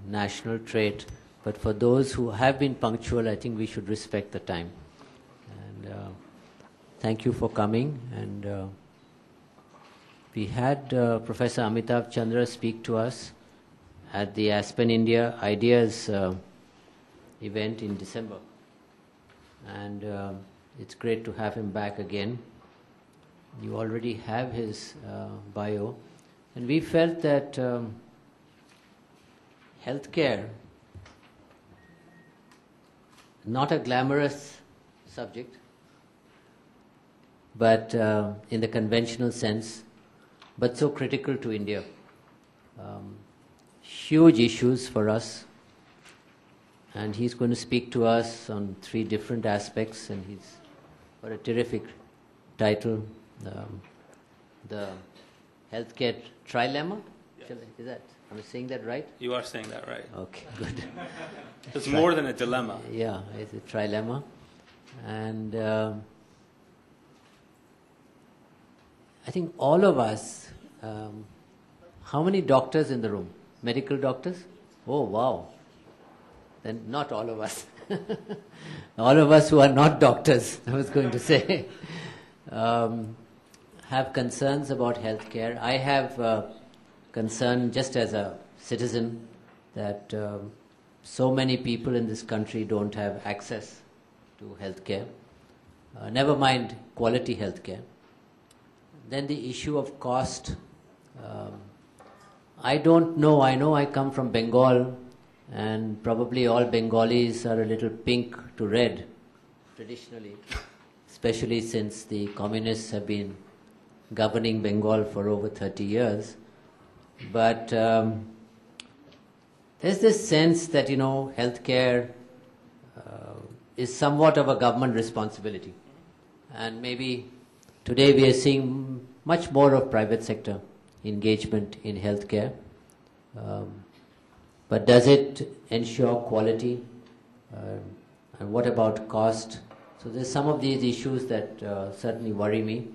national trait, but for those who have been punctual, I think we should respect the time. And thank you for coming. And we had Professor Amitabh Chandra speak to us at the Aspen India Ideas event in December. And it's great to have him back again. You already have his bio. And we felt that healthcare, not a glamorous subject, but in the conventional sense, but so critical to India. Huge issues for us. And he's going to speak to us on 3 different aspects, and he's got a terrific title, the Healthcare Trilemma? Yes. Is that? Am I saying that right? You are saying that right. Okay, good. It's more than a dilemma. Yeah, it's a trilemma. And I think all of us, how many doctors in the room? Medical doctors? Oh, wow. Then not all of us. All of us who are not doctors, I was going to say, have concerns about healthcare. I have concern just as a citizen that so many people in this country don't have access to healthcare. Never mind quality healthcare. Then the issue of cost. I don't know. I know I come from Bengal, and probably all Bengalis are a little pink to red, traditionally, especially since the communists have been governing Bengal for over 30 years. But there's this sense that, healthcare is somewhat of a government responsibility. And maybe today we are seeing much more of private sector engagement in healthcare. But does it ensure quality? And what about cost? So there's some of these issues that certainly worry me.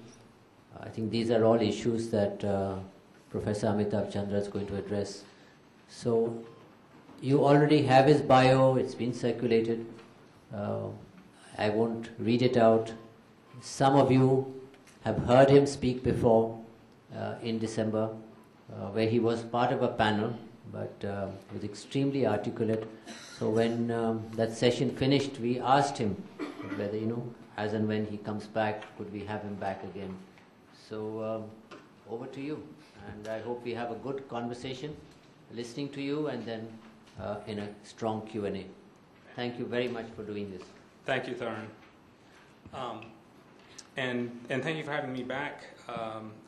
I think these are all issues that Professor Amitabh Chandra is going to address. So you already have his bio, it's been circulated. I won't read it out. Some of you have heard him speak before in December, where he was part of a panel, but he was extremely articulate. So when that session finished, we asked him whether, as and when he comes back, could we have him back again. So over to you. And I hope we have a good conversation, listening to you, and then in a strong Q&A. Thank you very much for doing this. Thank you, Tharun. And thank you for having me back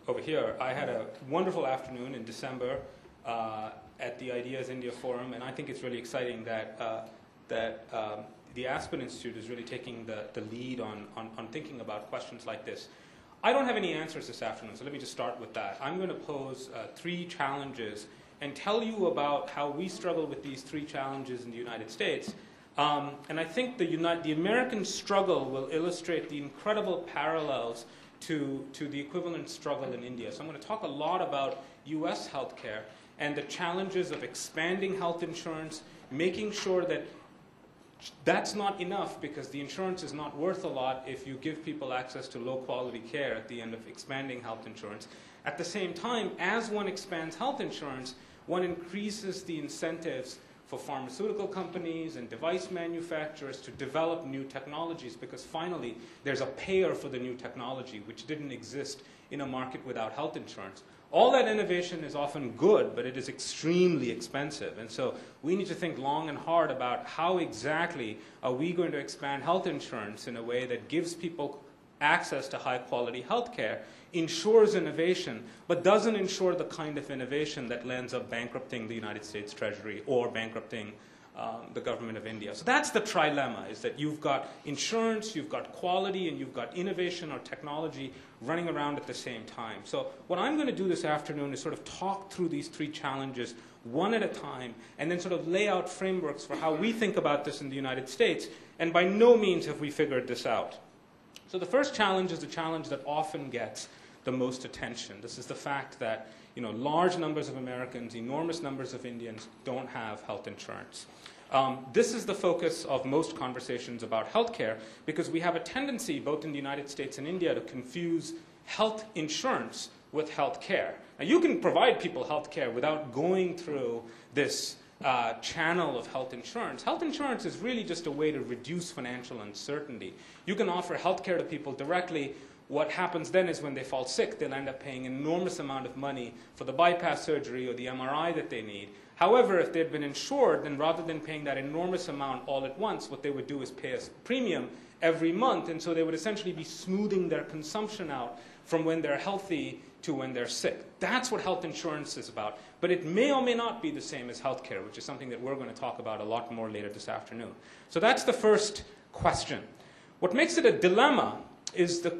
over here. I had a wonderful afternoon in December at the Ideas India Forum, and I think it's really exciting that the Aspen Institute is really taking the lead on thinking about questions like this. I don't have any answers this afternoon, so let me just start with that. I'm going to pose 3 challenges and tell you about how we struggle with these 3 challenges in the United States. And I think the American struggle will illustrate the incredible parallels to the equivalent struggle in India. So I'm going to talk a lot about US healthcare and the challenges of expanding health insurance, making sure that that's not enough because the insurance is not worth a lot if you give people access to low quality care at the end of expanding health insurance. At the same time, as one expands health insurance, one increases the incentives for pharmaceutical companies and device manufacturers to develop new technologies, because finally there's a payer for the new technology which didn't exist in a market without health insurance. All that innovation is often good, but it is extremely expensive. And so we need to think long and hard about how exactly are we going to expand health insurance in a way that gives people access to high-quality health care, ensures innovation, but doesn't ensure the kind of innovation that ends up bankrupting the United States Treasury or bankrupting the government of India. So that's the trilemma, is that you've got insurance, you've got quality, and you've got innovation or technology running around at the same time. So what I'm going to do this afternoon is sort of talk through these 3 challenges one at a time, and then sort of lay out frameworks for how we think about this in the United States, and by no means have we figured this out. So the first challenge is the challenge that often gets the most attention. This is the fact that large numbers of Americans, enormous numbers of Indians don't have health insurance. This is the focus of most conversations about healthcare, because we have a tendency, both in the United States and India, to confuse health insurance with health care. Now, you can provide people health care without going through this channel of health insurance. Health insurance is really just a way to reduce financial uncertainty. You can offer health care to people directly. What happens then is when they fall sick, they'll end up paying an enormous amount of money for the bypass surgery or the MRI that they need. However, if they'd been insured, then rather than paying that enormous amount all at once, what they would do is pay a premium every month, and so they would essentially be smoothing their consumption out from when they're healthy to when they're sick. That's what health insurance is about. But it may or may not be the same as healthcare, which is something that we're going to talk about a lot more later this afternoon. So that's the first question. What makes it a dilemma is the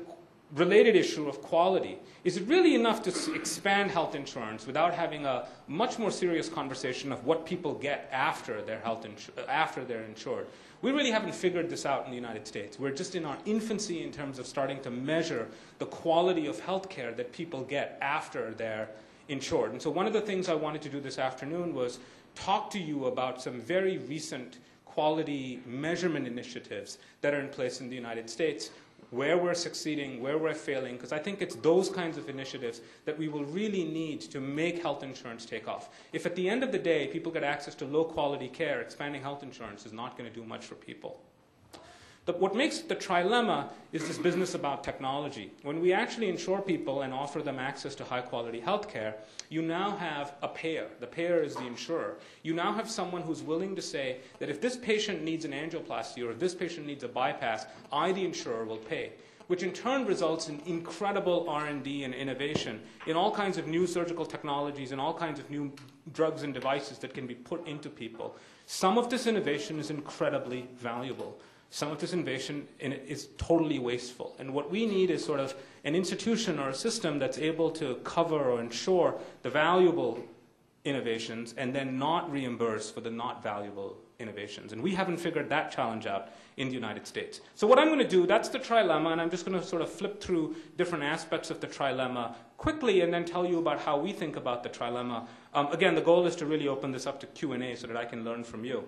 related issue of quality. Is it really enough to expand health insurance without having a much more serious conversation of what people get after they're insured? We really haven't figured this out in the United States. We're just in our infancy in terms of starting to measure the quality of health care that people get after they're insured. And so one of the things I wanted to do this afternoon was talk to you about some very recent quality measurement initiatives that are in place in the United States, where we're succeeding, where we're failing, because I think it's those kinds of initiatives that we will really need to make health insurance take off. If at the end of the day people get access to low-quality care, expanding health insurance is not going to do much for people. What makes the trilemma is this business about technology. When we actually insure people and offer them access to high-quality health care, you now have a payer. The payer is the insurer. You now have someone who's willing to say that if this patient needs an angioplasty or if this patient needs a bypass, I, the insurer, will pay, which in turn results in incredible R&D and innovation in all kinds of new surgical technologies and all kinds of new drugs and devices that can be put into people. Some of this innovation is incredibly valuable. Some of this innovation is totally wasteful. And what we need is sort of an institution or a system that's able to cover or insure the valuable innovations and then not reimburse for the not valuable innovations. And we haven't figured that challenge out in the United States. So what I'm going to do, that's the trilemma, and I'm just going to sort of flip through different aspects of the trilemma quickly and then tell you about how we think about the trilemma. Again, the goal is to really open this up to Q&A so that I can learn from you.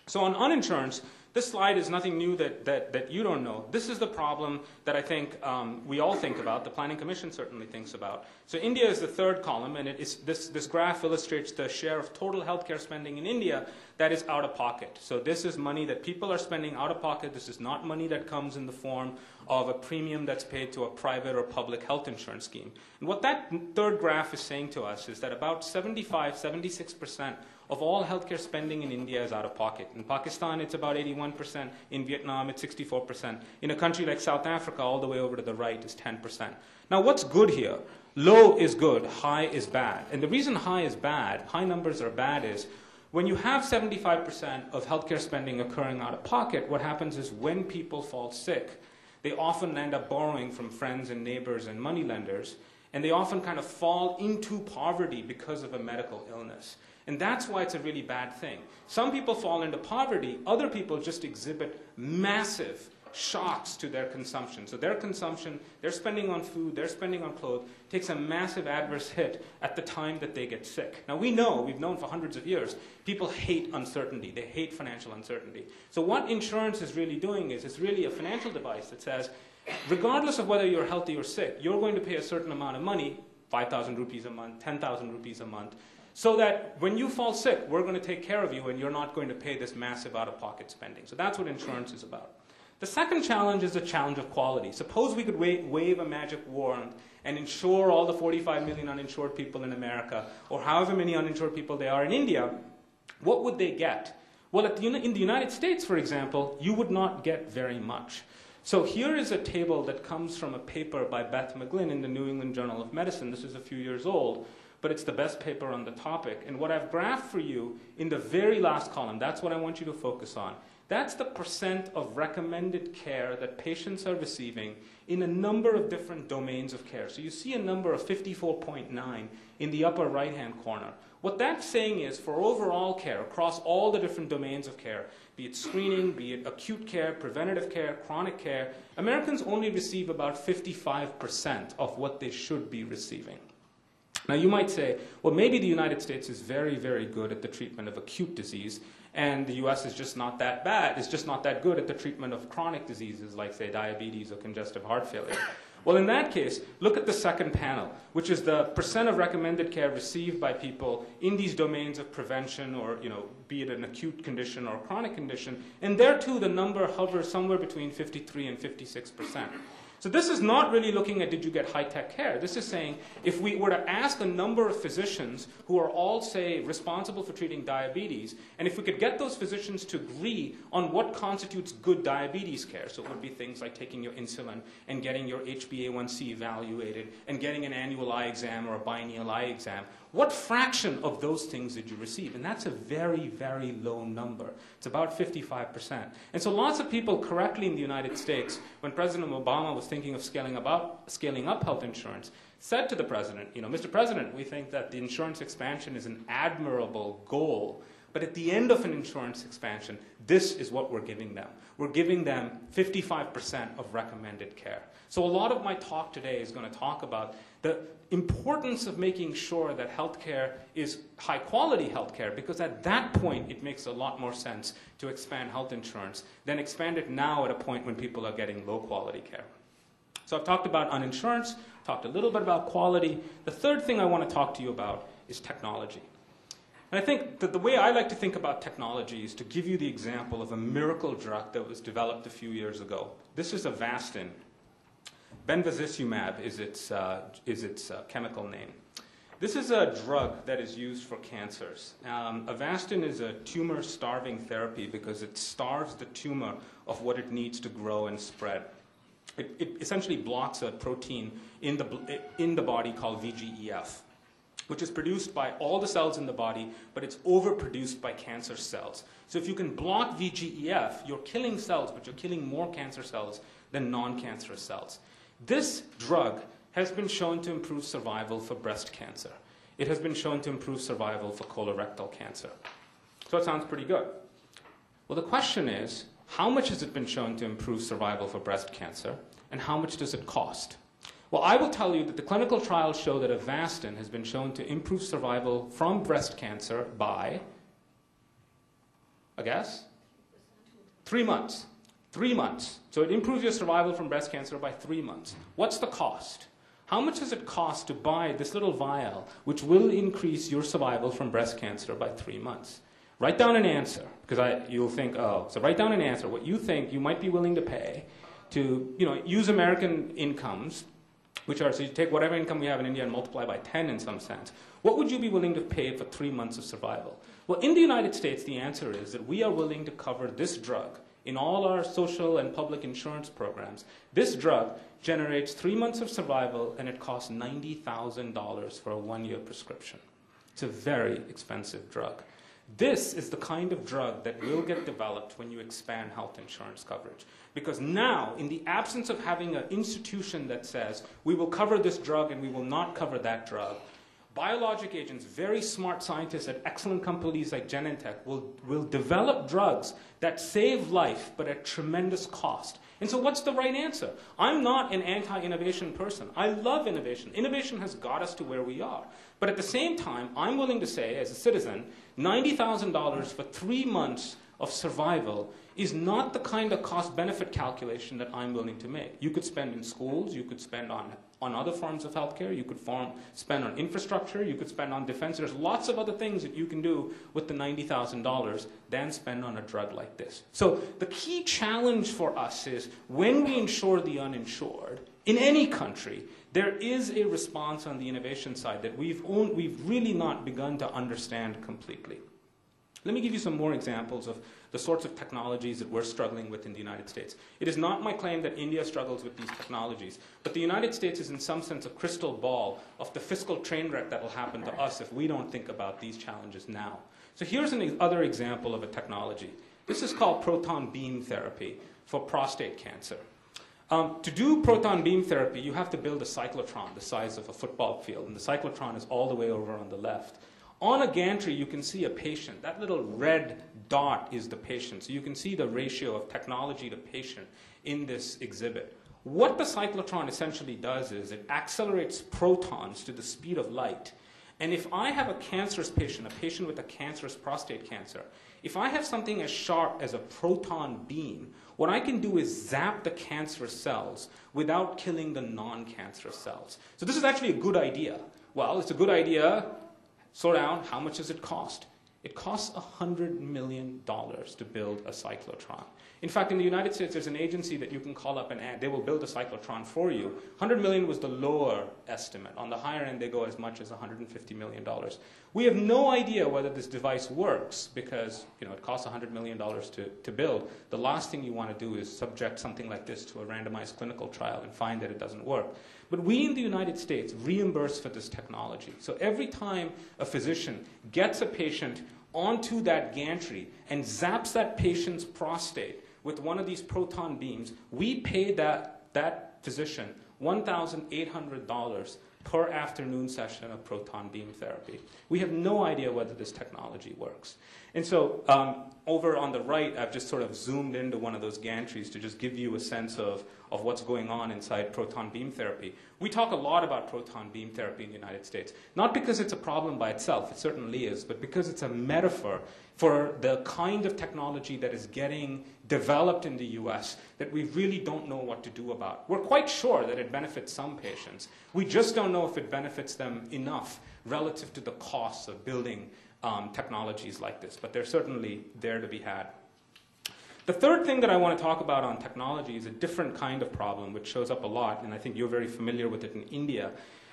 So on uninsurance, this slide is nothing new that you don't know. This is the problem that I think we all think about. The Planning Commission certainly thinks about. So India is the third column, and this graph illustrates the share of total healthcare spending in India that is out of pocket. So this is money that people are spending out of pocket. This is not money that comes in the form of a premium that's paid to a private or public health insurance scheme. And what that third graph is saying to us is that about 76% of all healthcare spending in India is out of pocket. In Pakistan, it's about 81%. In Vietnam, it's 64%. In a country like South Africa, all the way over to the right is 10%. Now, what's good here? Low is good, high is bad. And the reason high is bad, high numbers are bad, is when you have 75% of healthcare spending occurring out of pocket, what happens is when people fall sick, they often end up borrowing from friends and neighbors and moneylenders, and they often kind of fall into poverty because of a medical illness. And that's why it's a really bad thing. Some people fall into poverty, other people just exhibit massive shocks to their consumption. So their consumption, their spending on food, their spending on clothes, takes a massive adverse hit at the time that they get sick. Now we've known for hundreds of years, people hate uncertainty. They hate financial uncertainty. So what insurance is really doing is it's really a financial device that says, regardless of whether you're healthy or sick, you're going to pay a certain amount of money, 5,000 rupees a month, 10,000 rupees a month, so that when you fall sick, we're going to take care of you and you're not going to pay this massive out-of-pocket spending. So that's what insurance is about. The second challenge is the challenge of quality. Suppose we could wave a magic wand and insure all the 45 million uninsured people in America, or however many uninsured people there are in India. What would they get? Well, in the United States, for example, you would not get very much. So here is a table that comes from a paper by Beth McGlynn in the New England Journal of Medicine. This is a few years old, but it's the best paper on the topic. And what I've graphed for you in the very last column, that's what I want you to focus on. That's the percent of recommended care that patients are receiving in a number of different domains of care. So you see a number of 54.9 in the upper right-hand corner. What that's saying is for overall care, across all the different domains of care, be it screening, be it acute care, preventative care, chronic care, Americans only receive about 55% of what they should be receiving. Now you might say, well, maybe the United States is very, very good at the treatment of acute disease, and the US is just not that bad, it's just not that good at the treatment of chronic diseases like, say, diabetes or congestive heart failure. Well, in that case, look at the second panel, which is the percent of recommended care received by people in these domains of prevention, or, be it an acute condition or a chronic condition. And there, too, the number hovers somewhere between 53 and 56%. So this is not really looking at did you get high-tech care. This is saying if we were to ask a number of physicians who are all, say, responsible for treating diabetes, and if we could get those physicians to agree on what constitutes good diabetes care, so it would be things like taking your insulin and getting your HbA1c evaluated and getting an annual eye exam or a biennial eye exam, what fraction of those things did you receive? And that's a very, very low number. It's about 55%. And so lots of people correctly in the United States, when President Obama was thinking of scaling up health insurance, said to the president, Mr. President, we think that the insurance expansion is an admirable goal, but at the end of an insurance expansion, this is what we're giving them. We're giving them 55% of recommended care. So a lot of my talk today is going to talk about the importance of making sure that healthcare is high-quality healthcare, because at that point it makes a lot more sense to expand health insurance than expand it now at a point when people are getting low-quality care. So I've talked about uninsurance, talked a little bit about quality. The third thing I want to talk to you about is technology. And I think that the way I like to think about technology is to give you the example of a miracle drug that was developed a few years ago. This is Avastin. Bevacizumab is its chemical name. This is a drug that is used for cancers. Avastin is a tumor-starving therapy because it starves the tumor of what it needs to grow and spread. It essentially blocks a protein in the body called VEGF, which is produced by all the cells in the body, but it's overproduced by cancer cells. So if you can block VEGF, you're killing cells, but you're killing more cancer cells than non-cancerous cells. This drug has been shown to improve survival for breast cancer. It has been shown to improve survival for colorectal cancer. So it sounds pretty good. Well, the question is, how much has it been shown to improve survival for breast cancer, and how much does it cost? Well, I will tell you that the clinical trials show that Avastin has been shown to improve survival from breast cancer by, I guess, 3 months. 3 months. So it improves your survival from breast cancer by 3 months. What's the cost? How much does it cost to buy this little vial, which will increase your survival from breast cancer by 3 months? Write down an answer, because you'll think, oh, so write down an answer, what you think you might be willing to pay to, use American incomes, which are, so you take whatever income we have in India and multiply by 10 in some sense. What would you be willing to pay for 3 months of survival? Well, in the United States, the answer is that we are willing to cover this drug in all our social and public insurance programs. This drug generates 3 months of survival, and it costs $90,000 for a 1-year prescription. It's a very expensive drug. This is the kind of drug that will get developed when you expand health insurance coverage. Because now, in the absence of having an institution that says, we will cover this drug and we will not cover that drug, biologic agents, very smart scientists at excellent companies like Genentech will develop drugs that save life, but at tremendous cost. And so what's the right answer? I'm not an anti-innovation person. I love innovation. Innovation has got us to where we are. But at the same time, I'm willing to say, as a citizen, $90,000 for 3 months of survival is not the kind of cost-benefit calculation that I'm willing to make. You could spend in schools, you could spend on other forms of healthcare, you could spend on infrastructure, you could spend on defense. There's lots of other things that you can do with the $90,000 than spend on a drug like this. So the key challenge for us is when we insure the uninsured, in any country, there is a response on the innovation side that we've really not begun to understand completely. Let me give you some more examples of the sorts of technologies that we're struggling with in the United States. It is not my claim that India struggles with these technologies, but the United States is in some sense a crystal ball of the fiscal train wreck that will happen to us if we don't think about these challenges now. So here's another example of a technology. This is called proton beam therapy for prostate cancer. To do proton beam therapy, you have to build a cyclotron the size of a football field, and the cyclotron is all the way over on the left. On a gantry, you can see a patient. That little red dot is the patient. So you can see the ratio of technology to patient in this exhibit. What the cyclotron essentially does is it accelerates protons to the speed of light. And if I have a cancerous patient, a patient with a cancerous prostate cancer, if I have something as sharp as a proton beam, what I can do is zap the cancerous cells without killing the non-cancerous cells. So this is actually a good idea. Well, it's a good idea. Slow down. How much does it cost? It costs $100 million to build a cyclotron. In fact, in the United States, there's an agency that you can call up and they will build a cyclotron for you. $100 million was the lower estimate. On the higher end, they go as much as $150 million. We have no idea whether this device works because it costs $100 million to build. The last thing you want to do is subject something like this to a randomized clinical trial and find that it doesn't work. But we in the United States reimburse for this technology. So every time a physician gets a patient onto that gantry and zaps that patient's prostate with one of these proton beams, we pay that physician $1,800 per afternoon session of proton beam therapy. We have no idea whether this technology works. And so over on the right, I've just sort of zoomed into one of those gantries to just give you a sense of what's going on inside proton beam therapy. We talk a lot about proton beam therapy in the United States, not because it's a problem by itself, it certainly is, but because it's a metaphor for the kind of technology that is getting developed in the US that we really don't know what to do about. We're quite sure that it benefits some patients. We just don't know if it benefits them enough relative to the costs of building technologies like this, but they're certainly there to be had. The third thing that I want to talk about on technology is a different kind of problem which shows up a lot, and I think you're very familiar with it in India.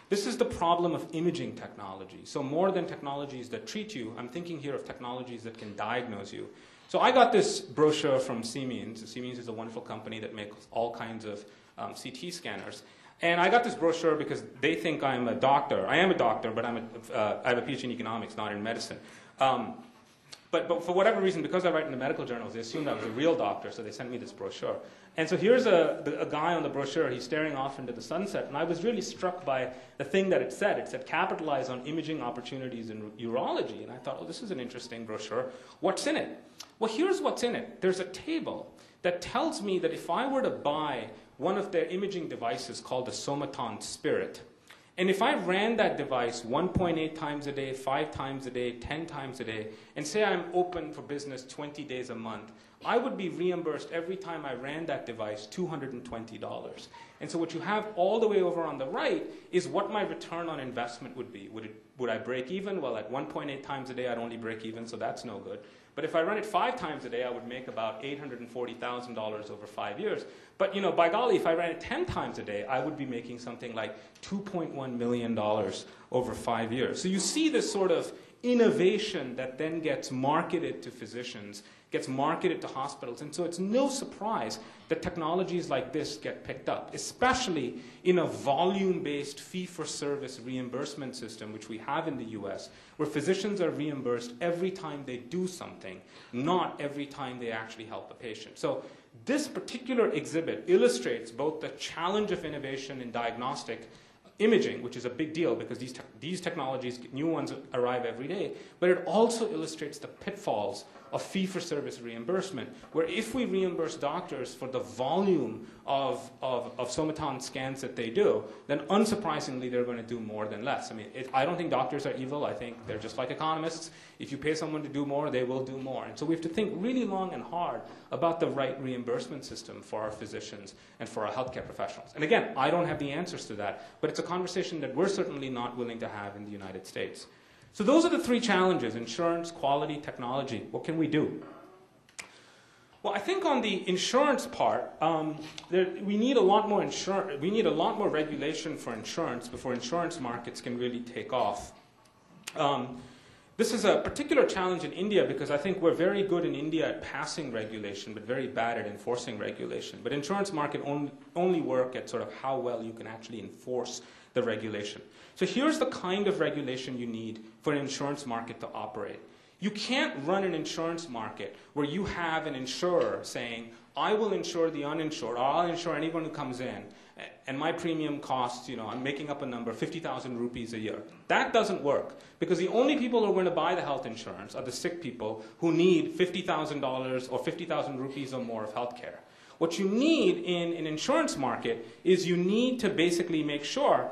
This is the problem of imaging technology. So more than technologies that treat you, I'm thinking here of technologies that can diagnose you. So I got this brochure from Siemens. Siemens is a wonderful company that makes all kinds of CT scanners. And I got this brochure because they think I'm a doctor. I am a doctor, but I have a PhD in economics, not in medicine. But for whatever reason, because I write in the medical journals, they assumed I was a real doctor, so they sent me this brochure. And so here's a guy on the brochure. He's staring off into the sunset. And I was really struck by the thing that it said. It said, capitalize on imaging opportunities in urology. And I thought, oh, this is an interesting brochure. What's in it? Well, here's what's in it. There's a table that tells me that if I were to buy one of their imaging devices called the Somaton Spirit, and if I ran that device 1.8 times a day, 5 times a day, 10 times a day, and say I'm open for business 20 days a month, I would be reimbursed every time I ran that device $220. And so what you have all the way over on the right is what my return on investment would be. Would I break even? Well, at 1.8 times a day, I'd only break even, so that's no good. But if I run it 5 times a day, I would make about $840,000 over 5 years. But by golly, if I ran it 10 times a day, I would be making something like $2.1 million over 5 years. So you see this sort of innovation that then gets marketed to physicians, gets marketed to hospitals. And so it's no surprise that technologies like this get picked up, especially in a volume-based fee-for-service reimbursement system, which we have in the US, where physicians are reimbursed every time they do something, not every time they actually help a patient. So this particular exhibit illustrates both the challenge of innovation in diagnostic imaging, which is a big deal because these technologies, new ones arrive every day, but it also illustrates the pitfalls of fee-for-service reimbursement, where if we reimburse doctors for the volume of somaton scans that they do, then unsurprisingly they're going to do more than less. I mean, I don't think doctors are evil. I think they're just like economists. If you pay someone to do more, they will do more. And so we have to think really long and hard about the right reimbursement system for our physicians and for our healthcare professionals. And again, I don't have the answers to that, but it's a conversation that we're certainly not willing to have in the United States. So those are the 3 challenges: insurance, quality, technology. What can we do? Well, I think on the insurance part, we need a lot more regulation for insurance before insurance markets can really take off. This is a particular challenge in India because I think we're very good in India at passing regulation, but very bad at enforcing regulation. But insurance market only work at sort of how well you can actually enforce the regulation. So here's the kind of regulation you need for an insurance market to operate. You can't run an insurance market where you have an insurer saying, I will insure the uninsured, or I'll insure anyone who comes in, and my premium costs, I'm making up a number, 50,000 rupees a year. That doesn't work, because the only people who are going to buy the health insurance are the sick people who need $50,000 or 50,000 rupees or more of health care. What you need in an insurance market is you need to basically make sure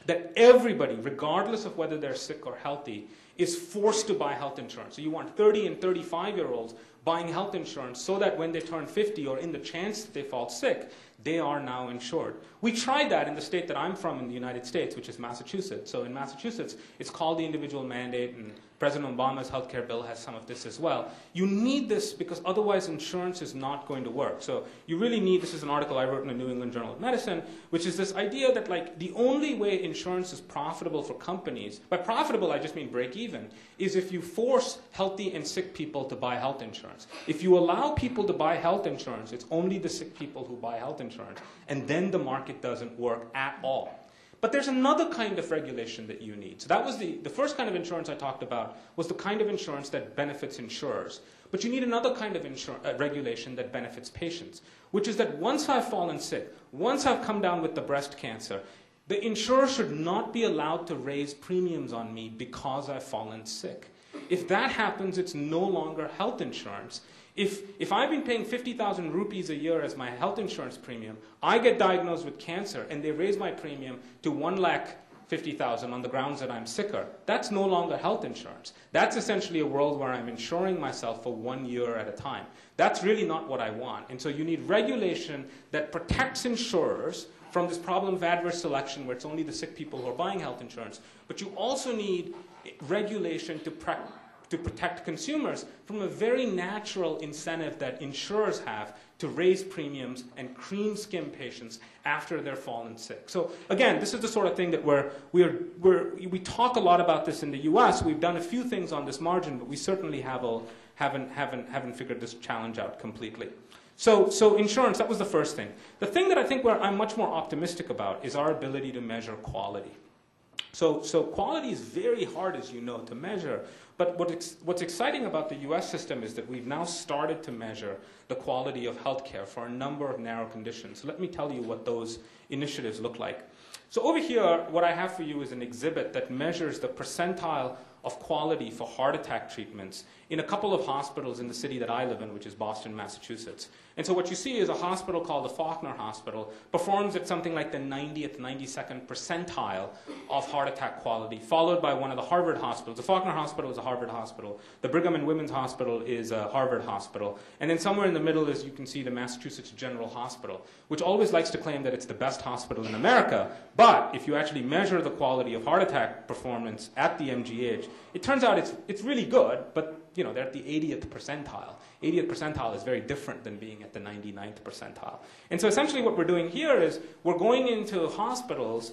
that everybody, regardless of whether they're sick or healthy, is forced to buy health insurance. So you want 30 and 35-year-olds buying health insurance so that when they turn 50 or in the chance that they fall sick, they are now insured. We tried that in the state that I'm from in the United States, which is Massachusetts. So in Massachusetts, it's called the individual mandate, and President Obama's healthcare bill has some of this as well. You need this because otherwise insurance is not going to work. So you really need, this is an article I wrote in the New England Journal of Medicine, which is this idea that like the only way insurance is profitable for companies, by profitable I just mean break even, is if you force healthy and sick people to buy health insurance. If you allow people to buy health insurance, it's only the sick people who buy health insurance, and then the market doesn't work at all. But there's another kind of regulation that you need. So that was the first kind of insurance I talked about was the kind of insurance that benefits insurers. But you need another kind of regulation that benefits patients, which is that once I've fallen sick, once I've come down with the breast cancer, the insurer should not be allowed to raise premiums on me because I've fallen sick. If that happens, it's no longer health insurance. If I've been paying 50,000 rupees a year as my health insurance premium, I get diagnosed with cancer and they raise my premium to 1,50,000 on the grounds that I'm sicker, that's no longer health insurance. That's essentially a world where I'm insuring myself for 1 year at a time. That's really not what I want. And so you need regulation that protects insurers from this problem of adverse selection where it's only the sick people who are buying health insurance. But you also need regulation to protect consumers from a very natural incentive that insurers have to raise premiums and cream skim patients after they're fallen sick. So again, this is the sort of thing that we talk a lot about this in the US. We've done a few things on this margin, but we certainly haven't figured this challenge out completely. So insurance, that was the first thing. The thing that I think I'm much more optimistic about is our ability to measure quality. So quality is very hard, as you know, to measure. But what's exciting about the US system is that we've now started to measure the quality of healthcare for a number of narrow conditions. So let me tell you what those initiatives look like. So over here, what I have for you is an exhibit that measures the percentile of quality for heart attack treatments in a couple of hospitals in the city that I live in, which is Boston, Massachusetts. And so what you see is a hospital called the Faulkner Hospital performs at something like the 90th, 92nd percentile of heart attack quality, followed by one of the Harvard hospitals. The Faulkner Hospital is a Harvard hospital. The Brigham and Women's Hospital is a Harvard hospital. And then somewhere in the middle is, you can see, the Massachusetts General Hospital, which always likes to claim that it's the best hospital in America. But if you actually measure the quality of heart attack performance at the MGH, it turns out it's really good, but they're at the 80th percentile. 80th percentile is very different than being at the 99th percentile. And so essentially what we're doing here is we're going into hospitals,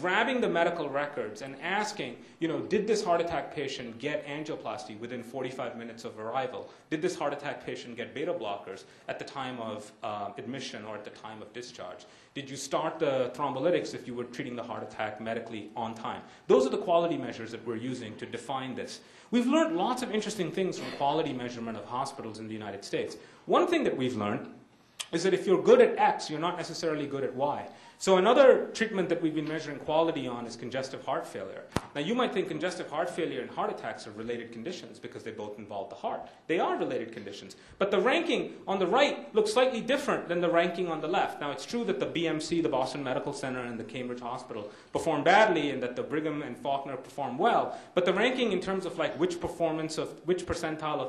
grabbing the medical records and asking, did this heart attack patient get angioplasty within 45 minutes of arrival? Did this heart attack patient get beta blockers at the time of admission or at the time of discharge? Did you start the thrombolytics if you were treating the heart attack medically on time? Those are the quality measures that we're using to define this. We've learned lots of interesting things from quality measurement of hospitals in the United States. One thing that we've learned is that if you're good at X, you're not necessarily good at Y. So another treatment that we've been measuring quality on is congestive heart failure. Now you might think congestive heart failure and heart attacks are related conditions because they both involve the heart. They are related conditions. But the ranking on the right looks slightly different than the ranking on the left. Now it's true that the BMC, the Boston Medical Center, and the Cambridge Hospital perform badly and that the Brigham and Faulkner perform well. But the ranking in terms of like which percentile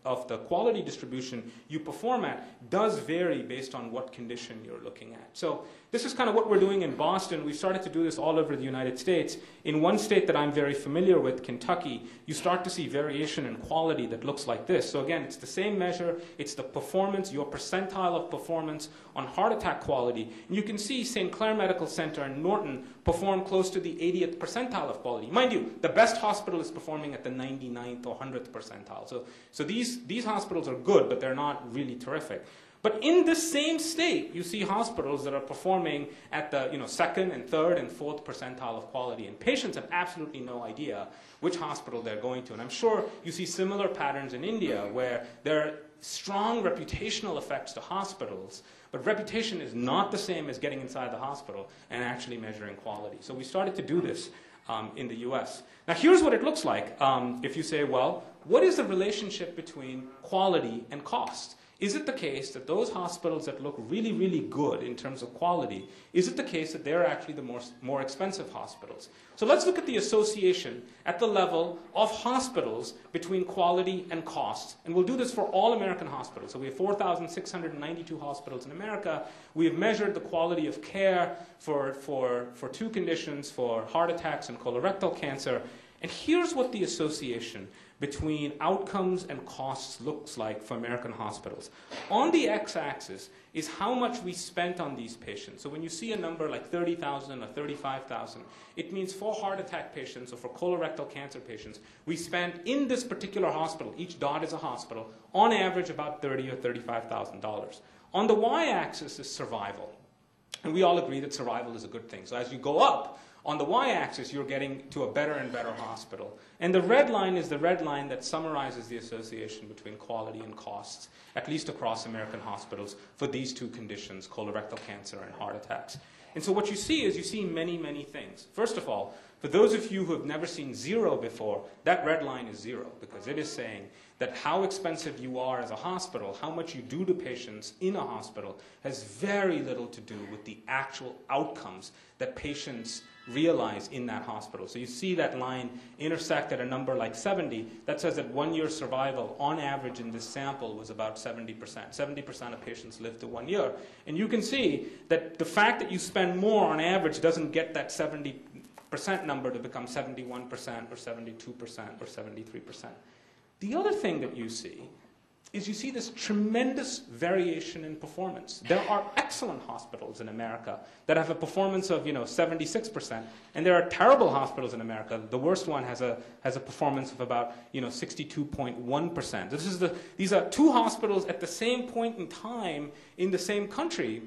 of the quality distribution you perform at does vary based on what condition you're looking at. So this is kind of what we're doing in Boston. We've started to do this all over the United States. In one state that I'm very familiar with, Kentucky, you start to see variation in quality that looks like this. So again, it's the same measure. It's the performance, your percentile of performance on heart attack quality. And you can see St. Clair Medical Center and Norton perform close to the 80th percentile of quality. Mind you, the best hospital is performing at the 99th or 100th percentile. So these hospitals are good, but they're not really terrific. But in the same state, you see hospitals that are performing at the second and third and fourth percentile of quality. And patients have absolutely no idea which hospital they're going to. And I'm sure you see similar patterns in India where there are strong reputational effects to hospitals. But reputation is not the same as getting inside the hospital and actually measuring quality. So we started to do this in the US. Now here's what it looks like if you say, well, what is the relationship between quality and cost? is it the case that those hospitals that look really, really good in terms of quality, is it the case that they're actually the more expensive hospitals? So let's look at the association at the level of hospitals between quality and cost. And we'll do this for all American hospitals. So we have 4,692 hospitals in America. We have measured the quality of care for two conditions, for heart attacks and colorectal cancer. And here's what the association between outcomes and costs looks like for American hospitals. On the x-axis is how much we spent on these patients. So when you see a number like 30,000 or 35,000, it means for heart attack patients or for colorectal cancer patients, we spent in this particular hospital, each dot is a hospital, on average about $30,000 or $35,000. On the y-axis is survival. And we all agree that survival is a good thing. So as you go up, on the y-axis, you're getting to a better and better hospital. And the red line is the red line that summarizes the association between quality and costs, at least across American hospitals, for these two conditions, colorectal cancer and heart attacks. And so what you see is you see many, many things. First of all, for those of you who have never seen zero before, that red line is zero, because it is saying that how expensive you are as a hospital, how much you do to patients in a hospital, has very little to do with the actual outcomes that patients realize in that hospital. So you see that line intersect at a number like 70. That says that 1 year survival on average in this sample was about 70%. 70% of patients live to 1 year. And you can see that the fact that you spend more on average doesn't get that 70% number to become 71% or 72% or 73%. The other thing that you see is you see this tremendous variation in performance. There are excellent hospitals in America that have a performance of 76%, and there are terrible hospitals in America. The worst one has a performance of about 62.1%. These are two hospitals at the same point in time in the same country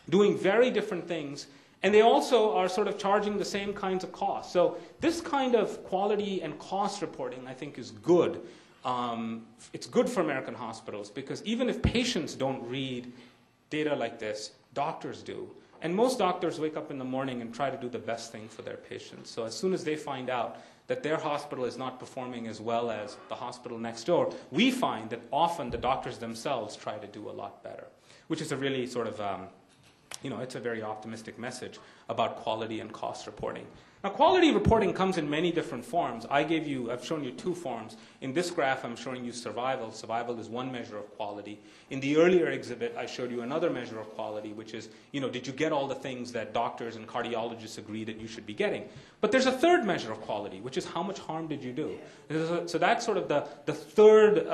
doing very different things, and they also are sort of charging the same kinds of costs. So this kind of quality and cost reporting, I think, is good. It's good for American hospitals because even if patients don't read data like this, doctors do. And most doctors wake up in the morning and try to do the best thing for their patients. So as soon as they find out that their hospital is not performing as well as the hospital next door, we find that often the doctors themselves try to do a lot better, which is a really sort of, it's a very optimistic message about quality and cost reporting. Now, quality reporting comes in many different forms. I've shown you two forms. In this graph, I'm showing you survival. Survival is one measure of quality. In the earlier exhibit, I showed you another measure of quality, which is, did you get all the things that doctors and cardiologists agree that you should be getting? But there's a third measure of quality, which is how much harm did you do? So that's sort of the third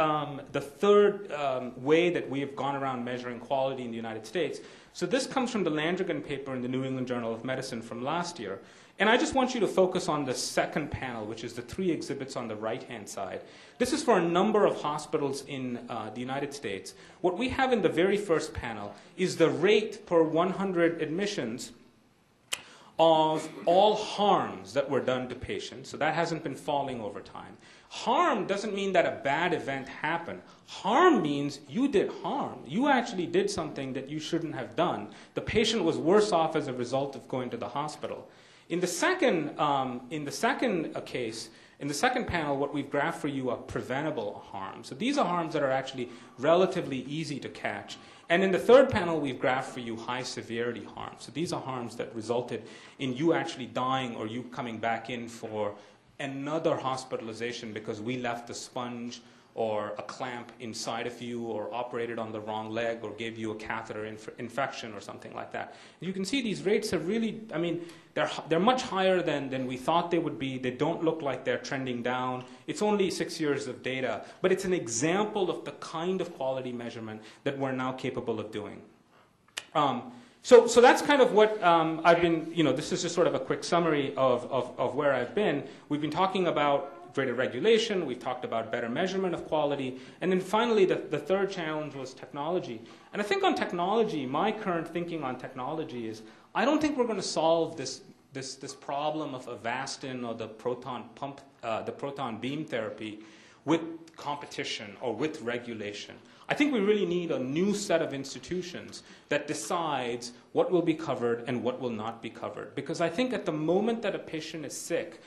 way that we have gone around measuring quality in the United States. So this comes from the Landrigan paper in the New England Journal of Medicine from last year. And I just want you to focus on the second panel, which is the three exhibits on the right-hand side. This is for a number of hospitals in the United States. What we have in the very first panel is the rate per 100 admissions of all harms that were done to patients. So that hasn't been falling over time. Harm doesn't mean that a bad event happened. Harm means you did harm. You actually did something that you shouldn't have done. The patient was worse off as a result of going to the hospital. In the second case, in the second panel, what we've graphed for you are preventable harms. So these are harms that are actually relatively easy to catch. And in the third panel, we've graphed for you high severity harms. So these are harms that resulted in you actually dying or you coming back in for another hospitalization because we left a sponge or a clamp inside of you or operated on the wrong leg or gave you a catheter infection or something like that. You can see these rates are really, they're much higher than we thought they would be. They don't look like they're trending down. It's only 6 years of data, but it's an example of the kind of quality measurement that we're now capable of doing. So that's kind of what I've been, this is just sort of a quick summary of where I've been. We've been talking about greater regulation, we've talked about better measurement of quality, and then finally the third challenge was technology. And I think on technology, my current thinking on technology is, I don't think we're going to solve this problem of Avastin or the proton pump, the proton beam therapy with competition or with regulation. I think we really need a new set of institutions that decides what will be covered and what will not be covered. Because I think at the moment that a patient is sick,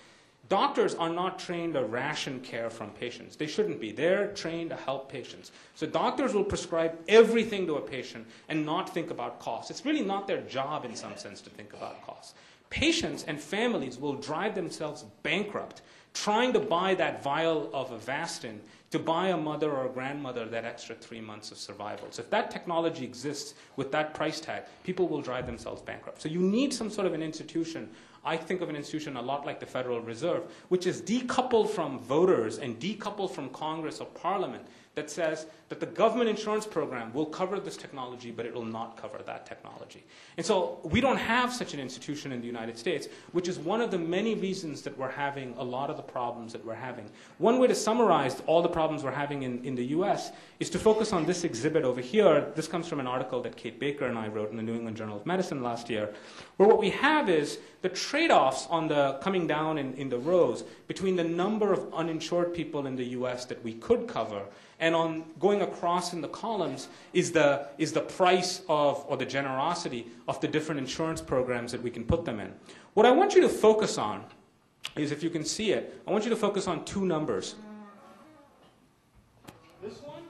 Doctors are not trained to ration care from patients. They shouldn't be. They're trained to help patients. So doctors will prescribe everything to a patient and not think about costs. It's really not their job in some sense to think about costs. Patients and families will drive themselves bankrupt trying to buy that vial of Avastin to buy a mother or a grandmother that extra 3 months of survival. So if that technology exists with that price tag, people will drive themselves bankrupt. So you need some sort of an institution. I think of an institution a lot like the Federal Reserve, which is decoupled from voters and decoupled from Congress or Parliament, that says that the government insurance program will cover this technology, but it will not cover that technology. And so we don't have such an institution in the United States, which is one of the many reasons that we're having a lot of the problems that we're having. One way to summarize all the problems we're having in the US is to focus on this exhibit over here. This comes from an article that Kate Baker and I wrote in the New England Journal of Medicine last year, where what we have is the trade-offs on the coming down in the rows between the number of uninsured people in the US that we could cover, and on going across in the columns is the price of, or the generosity of the different insurance programs that we can put them in. What I want you to focus on is, if you can see it, I want you to focus on two numbers. This one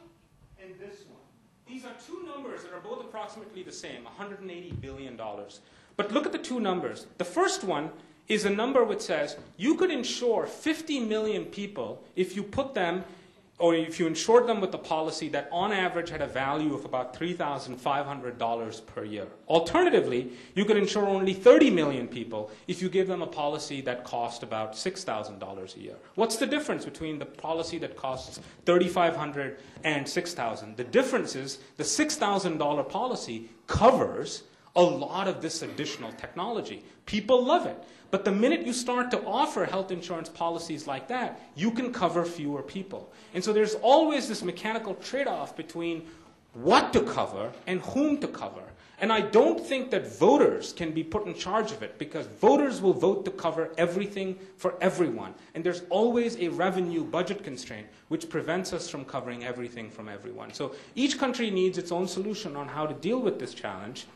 and this one. These are two numbers that are both approximately the same, $180 billion. But look at the two numbers. The first one is a number which says you could insure 50 million people if you put them, or if you insured them with a policy that on average had a value of about $3,500 per year. Alternatively, you could insure only 30 million people if you give them a policy that cost about $6,000 a year. What's the difference between the policy that costs $3,500 and $6,000? The difference is the $6,000 policy covers a lot of this additional technology. People love it. But the minute you start to offer health insurance policies like that, you can cover fewer people. And so there's always this mechanical trade-off between what to cover and whom to cover. And I don't think that voters can be put in charge of it, because voters will vote to cover everything for everyone. And there's always a revenue budget constraint which prevents us from covering everything from everyone. So each country needs its own solution on how to deal with this challenge.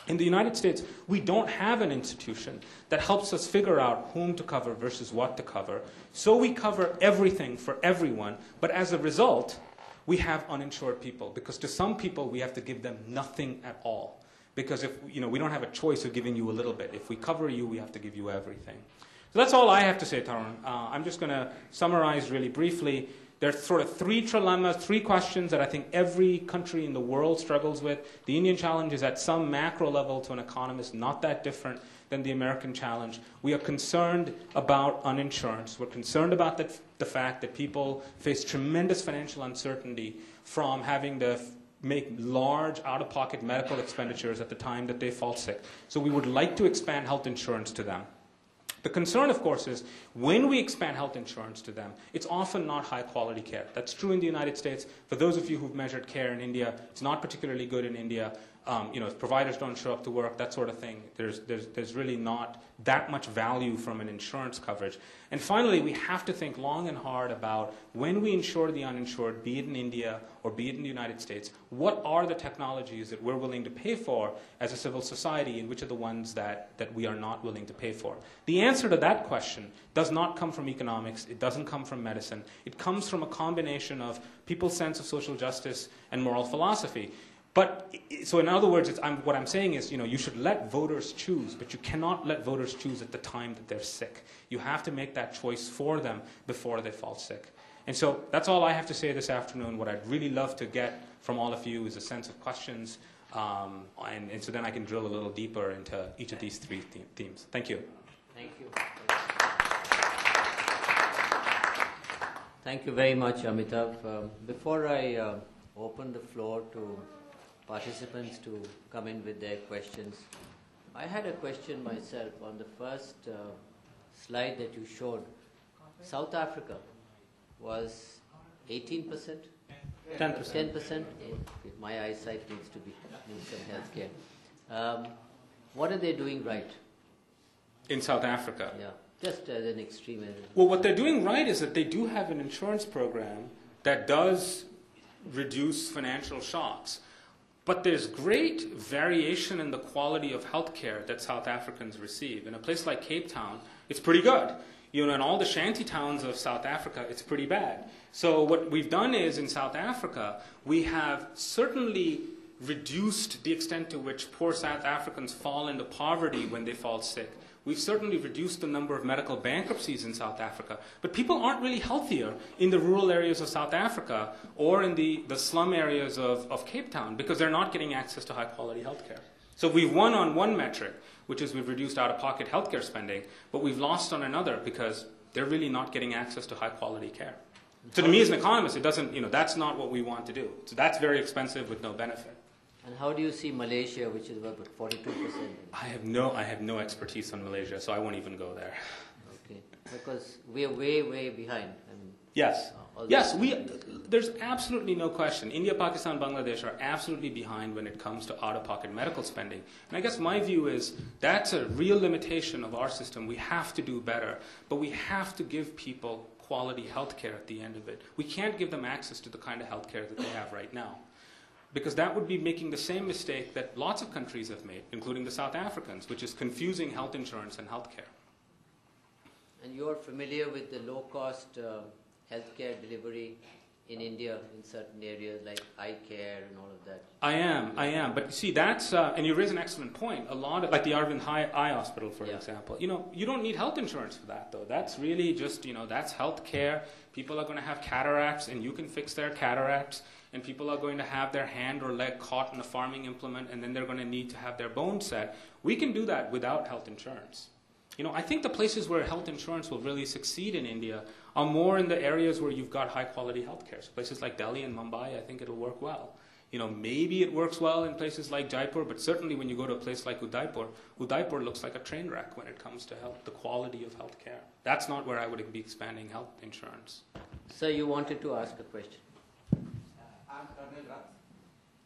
In the United States, we don't have an institution that helps us figure out whom to cover versus what to cover. So we cover everything for everyone, but as a result, we have uninsured people, because to some people we have to give them nothing at all. Because if we don't have a choice of giving you a little bit. If we cover you, we have to give you everything. So that's all I have to say, Tarun. I'm just going to summarize really briefly. There's sort of three trilemmas, three questions that I think every country in the world struggles with. The Indian challenge is at some macro level to an economist not that different than the American challenge. We are concerned about uninsurance. We're concerned about the fact that people face tremendous financial uncertainty from having to make large out-of-pocket medical expenditures at the time that they fall sick. So we would like to expand health insurance to them. The concern, of course, is when we expand health insurance to them, it's often not high-quality care. That's true in the United States. For those of you who've measured care in India, it's not particularly good in India. If providers don't show up to work, that sort of thing. There's really not that much value from an insurance coverage. And finally, we have to think long and hard about when we insure the uninsured, be it in India or be it in the United States, what are the technologies that we're willing to pay for as a civil society, and which are the ones that we are not willing to pay for? The answer to that question does not come from economics. It doesn't come from medicine. It comes from a combination of people's sense of social justice and moral philosophy. So in other words, what I'm saying is, you should let voters choose, but you cannot let voters choose at the time that they're sick. You have to make that choice for them before they fall sick. And so that's all I have to say this afternoon. What I'd really love to get from all of you is a sense of questions, and so then I can drill a little deeper into each of these three themes. Thank you. Thank you. Thank you very much, Amitabh. Before I open the floor to participants to come in with their questions, I had a question myself on the first slide that you showed. South Africa was 18%? 10%. 10%? My eyesight needs some health care. What are they doing right? In South Africa? Yeah, just as an extreme. Well, what they're doing right is that they do have an insurance program that does reduce financial shocks. But there's great variation in the quality of health care that South Africans receive. In a place like Cape Town, it's pretty good. In all the shanty towns of South Africa, it's pretty bad. So what we've done is, in South Africa, we have certainly reduced the extent to which poor South Africans fall into poverty when they fall sick. We've certainly reduced the number of medical bankruptcies in South Africa. But people aren't really healthier in the rural areas of South Africa or in the slum areas of Cape Town because they're not getting access to high-quality healthcare. So we've won on one metric, which is we've reduced out-of-pocket healthcare spending, but we've lost on another because they're really not getting access to high-quality care. So to me as an economist, it doesn't, that's not what we want to do. So that's very expensive with no benefit. And how do you see Malaysia, which is about 42%? I have no expertise on Malaysia, so I won't even go there. Okay, because we are way, way behind. Yes. There's absolutely no question. India, Pakistan, Bangladesh are absolutely behind when it comes to out-of-pocket medical spending. And I guess my view is that's a real limitation of our system. We have to do better, but we have to give people quality health care at the end of it. We can't give them access to the kind of health care that they have right now, because that would be making the same mistake that lots of countries have made, including the South Africans, which is confusing health insurance and health care. And you're familiar with the low-cost healthcare delivery in India in certain areas like eye care and all of that? I am. But see, that's, and you raise an excellent point. A lot of, like the Arvind Eye Hospital, for example, you don't need health insurance for that, though. That's really just, that's health care. People are going to have cataracts, and you can fix their cataracts. And people are going to have their hand or leg caught in a farming implement, and then they're going to need to have their bone set. We can do that without health insurance. I think the places where health insurance will really succeed in India are more in the areas where you've got high-quality health care. So places like Delhi and Mumbai, I think it'll work well. Maybe it works well in places like Jaipur, but certainly when you go to a place like Udaipur looks like a train wreck when it comes to the quality of health care. That's not where I would be expanding health insurance. Sir, you wanted to ask a question. I'm Colonel Rath.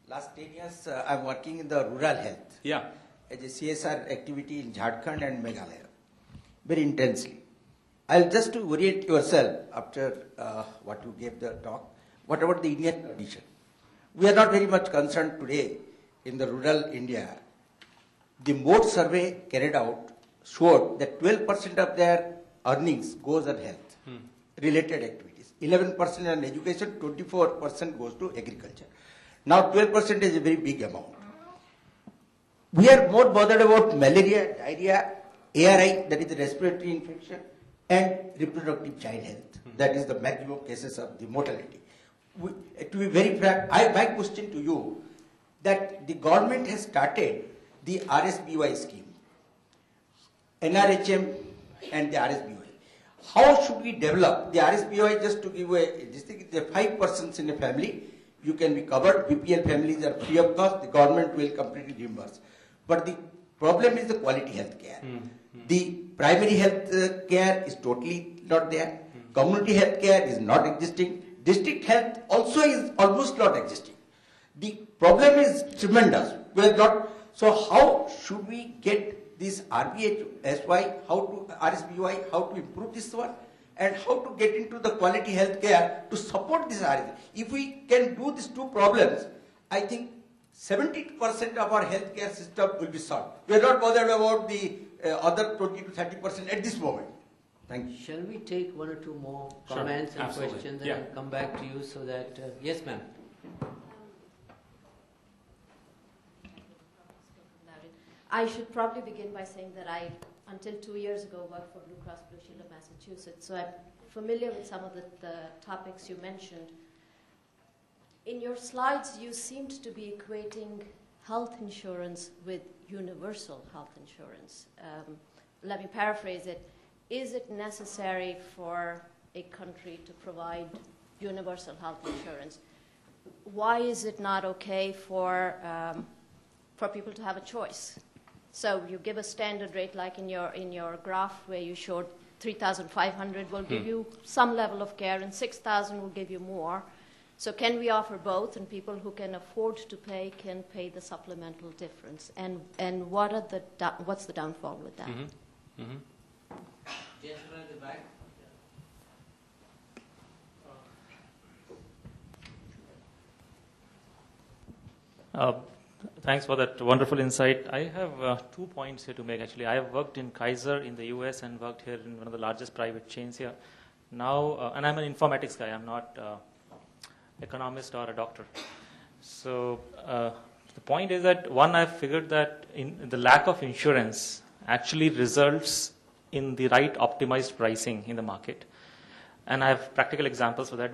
Last 10 years, I'm working in the rural health. Yeah. As a CSR activity in Jharkhand and Meghalaya, very intensely. I'll just to orient yourself after what you gave the talk. What about the Indian condition? We are not very much concerned today in the rural India. The mode survey carried out showed that 12% of their earnings goes on health related activities. 11% on education, 24% goes to agriculture. Now 12% is a very big amount. We are more bothered about malaria, diarrhea, ARI, that is the respiratory infection, and reproductive child health. That is the maximum cases of the mortality. To be very frank, my question to you, that the government has started the RSBY scheme, NRHM and the RSBY. How should we develop the RSBY? Just to give this thing, the 5 persons in a family, you can be covered. BPL families are free of cost. The government will completely reimburse. But the problem is the quality health care. The primary health care is totally not there. Community health care is not existing. District health also is almost not existing. The problem is tremendous. We are not. So how should we get this RBHSY, RSBY, how to improve this one, and how to get into the quality health care to support this RSBY? If we can do these two problems, I think 70% of our healthcare system will be solved. We are not bothered about the other 20 to 30% at this moment. Thank you. Shall we take one or two more comments and questions and then come back to you so that... yes, ma'am. I should probably begin by saying that I, until 2 years ago, worked for Blue Cross Blue Shield of Massachusetts, so I'm familiar with some of the topics you mentioned. In your slides, you seemed to be equating health insurance with universal health insurance. Let me paraphrase it. Is it necessary for a country to provide universal health insurance? Why is it not okay for people to have a choice? So you give a standard rate, like in your graph where you showed 3,500 will give you some level of care and 6,000 will give you more. So can we offer both, and people who can afford to pay can pay the supplemental difference? And what's the downfall with that? Gentleman at the back. Thanks for that wonderful insight. I have 2 points here to make, actually. I have worked in Kaiser in the US and worked here in one of the largest private chains here. Now, and I'm an informatics guy. I'm not economist or a doctor. So the point is that, one, I've figured that the lack of insurance actually results in the right optimized pricing in the market. And I have practical examples for that.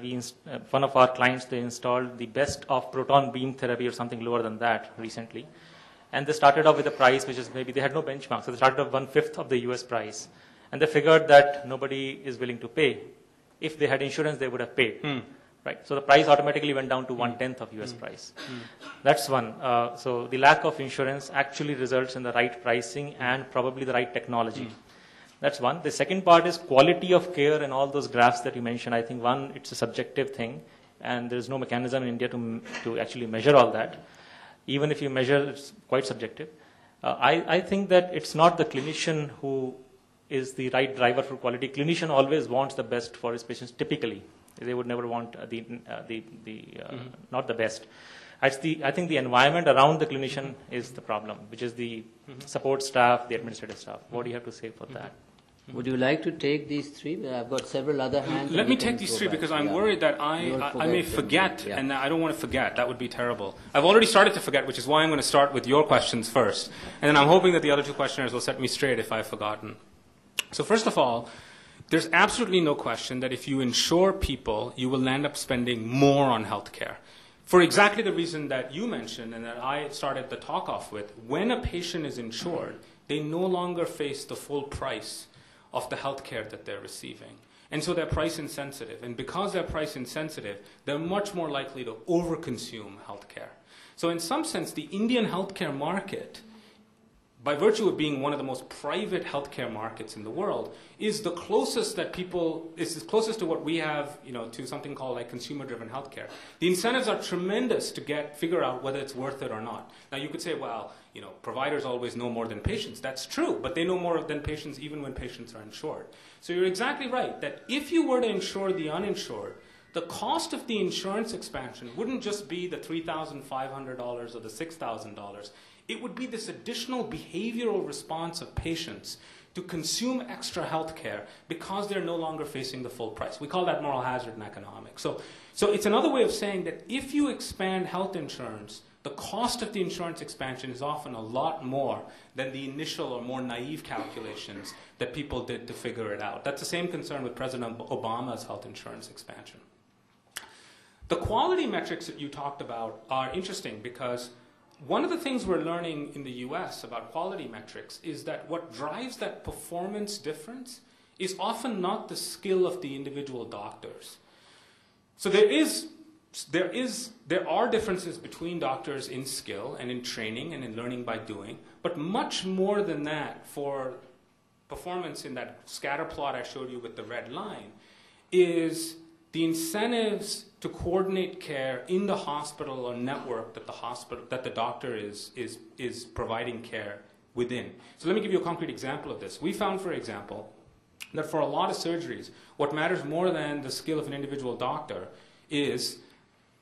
One of our clients, they installed the best of proton beam therapy or something lower than that recently. And they started off with a price which is maybe, they had no benchmark. So they started off 1/5 of the US price. And they figured that nobody is willing to pay. If they had insurance, they would have paid. Right? So the price automatically went down to 1/10 of US price. That's one. So the lack of insurance actually results in the right pricing and probably the right technology. That's one. The second part is quality of care and all those graphs that you mentioned. I think, one, it's a subjective thing, and there's no mechanism in India to actually measure all that. Even if you measure, it's quite subjective. I think that it's not the clinician who is the right driver for quality. Clinician always wants the best for his patients, typically. They would never want not the best. I think the environment around the clinician is the problem, which is the support staff, the administrative staff. What do you have to say for that? Would you like to take these three? I've got several other hands. Let me take these three because I'm worried that I may forget, Yeah. and I don't want to forget. That would be terrible. I've already started to forget, which is why I'm going to start with your questions first. And then I'm hoping that the other two questionnaires will set me straight if I've forgotten. So first of all, there's absolutely no question that if you insure people, you will end up spending more on healthcare. For exactly the reason that you mentioned and that I started the talk off with, when a patient is insured, they no longer face the full price of the healthcare that they're receiving. And so they're price insensitive. And because they're price insensitive, they're much more likely to overconsume healthcare. So in some sense, the Indian healthcare market, by virtue of being one of the most private healthcare markets in the world, is the closest to what we have, to something called like consumer-driven healthcare. The incentives are tremendous to figure out whether it's worth it or not. Now you could say, well, providers always know more than patients. That's true, but they know more than patients even when patients are insured. So you're exactly right that if you were to insure the uninsured, the cost of the insurance expansion wouldn't just be the $3,500 or the $6,000. It would be this additional behavioral response of patients to consume extra health care because they're no longer facing the full price. We call that moral hazard in economics. So it's another way of saying that if you expand health insurance, the cost of the insurance expansion is often a lot more than the initial or more naive calculations that people did to figure it out. That's the same concern with President Obama's health insurance expansion. The quality metrics that you talked about are interesting because one of the things we're learning in the US about quality metrics is that what drives that performance difference is often not the skill of the individual doctors. So there are differences between doctors in skill and in training and in learning by doing, but much more than that for performance in that scatter plot I showed you with the red line is the incentives to coordinate care in the hospital or network that the doctor is providing care within. So let me give you a concrete example of this. We found, for example, that for a lot of surgeries, what matters more than the skill of an individual doctor is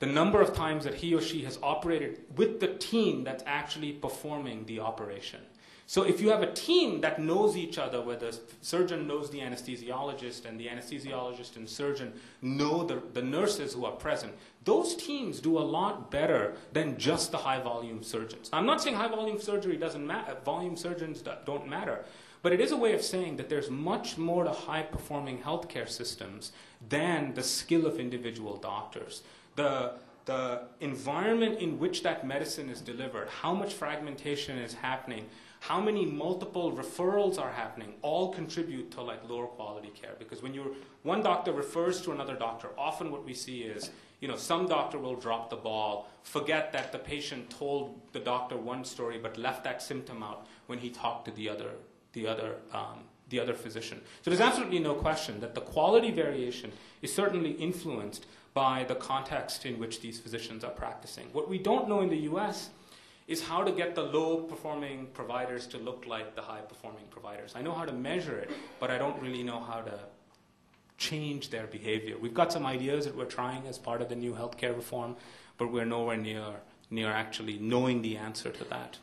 the number of times that he or she has operated with the team that's actually performing the operation. So if you have a team that knows each other, where the surgeon knows the anesthesiologist and the anesthesiologist and surgeon know the nurses who are present, those teams do a lot better than just the high-volume surgeons. I'm not saying high-volume surgery doesn't matter, volume surgeons don't matter, but it is a way of saying that there's much more to high-performing healthcare systems than the skill of individual doctors. The environment in which that medicine is delivered, how much fragmentation is happening, how many multiple referrals are happening, all contribute to lower quality care. Because when one doctor refers to another doctor, often what we see is, some doctor will drop the ball, forget that the patient told the doctor one story but left that symptom out when he talked to the other physician. So there's absolutely no question that the quality variation is certainly influenced by the context in which these physicians are practicing. What we don't know in the US is how to get the low-performing providers to look like the high-performing providers. I know how to measure it, but I don't really know how to change their behavior. We've got some ideas that we're trying as part of the new healthcare reform, but we're nowhere near actually knowing the answer to that.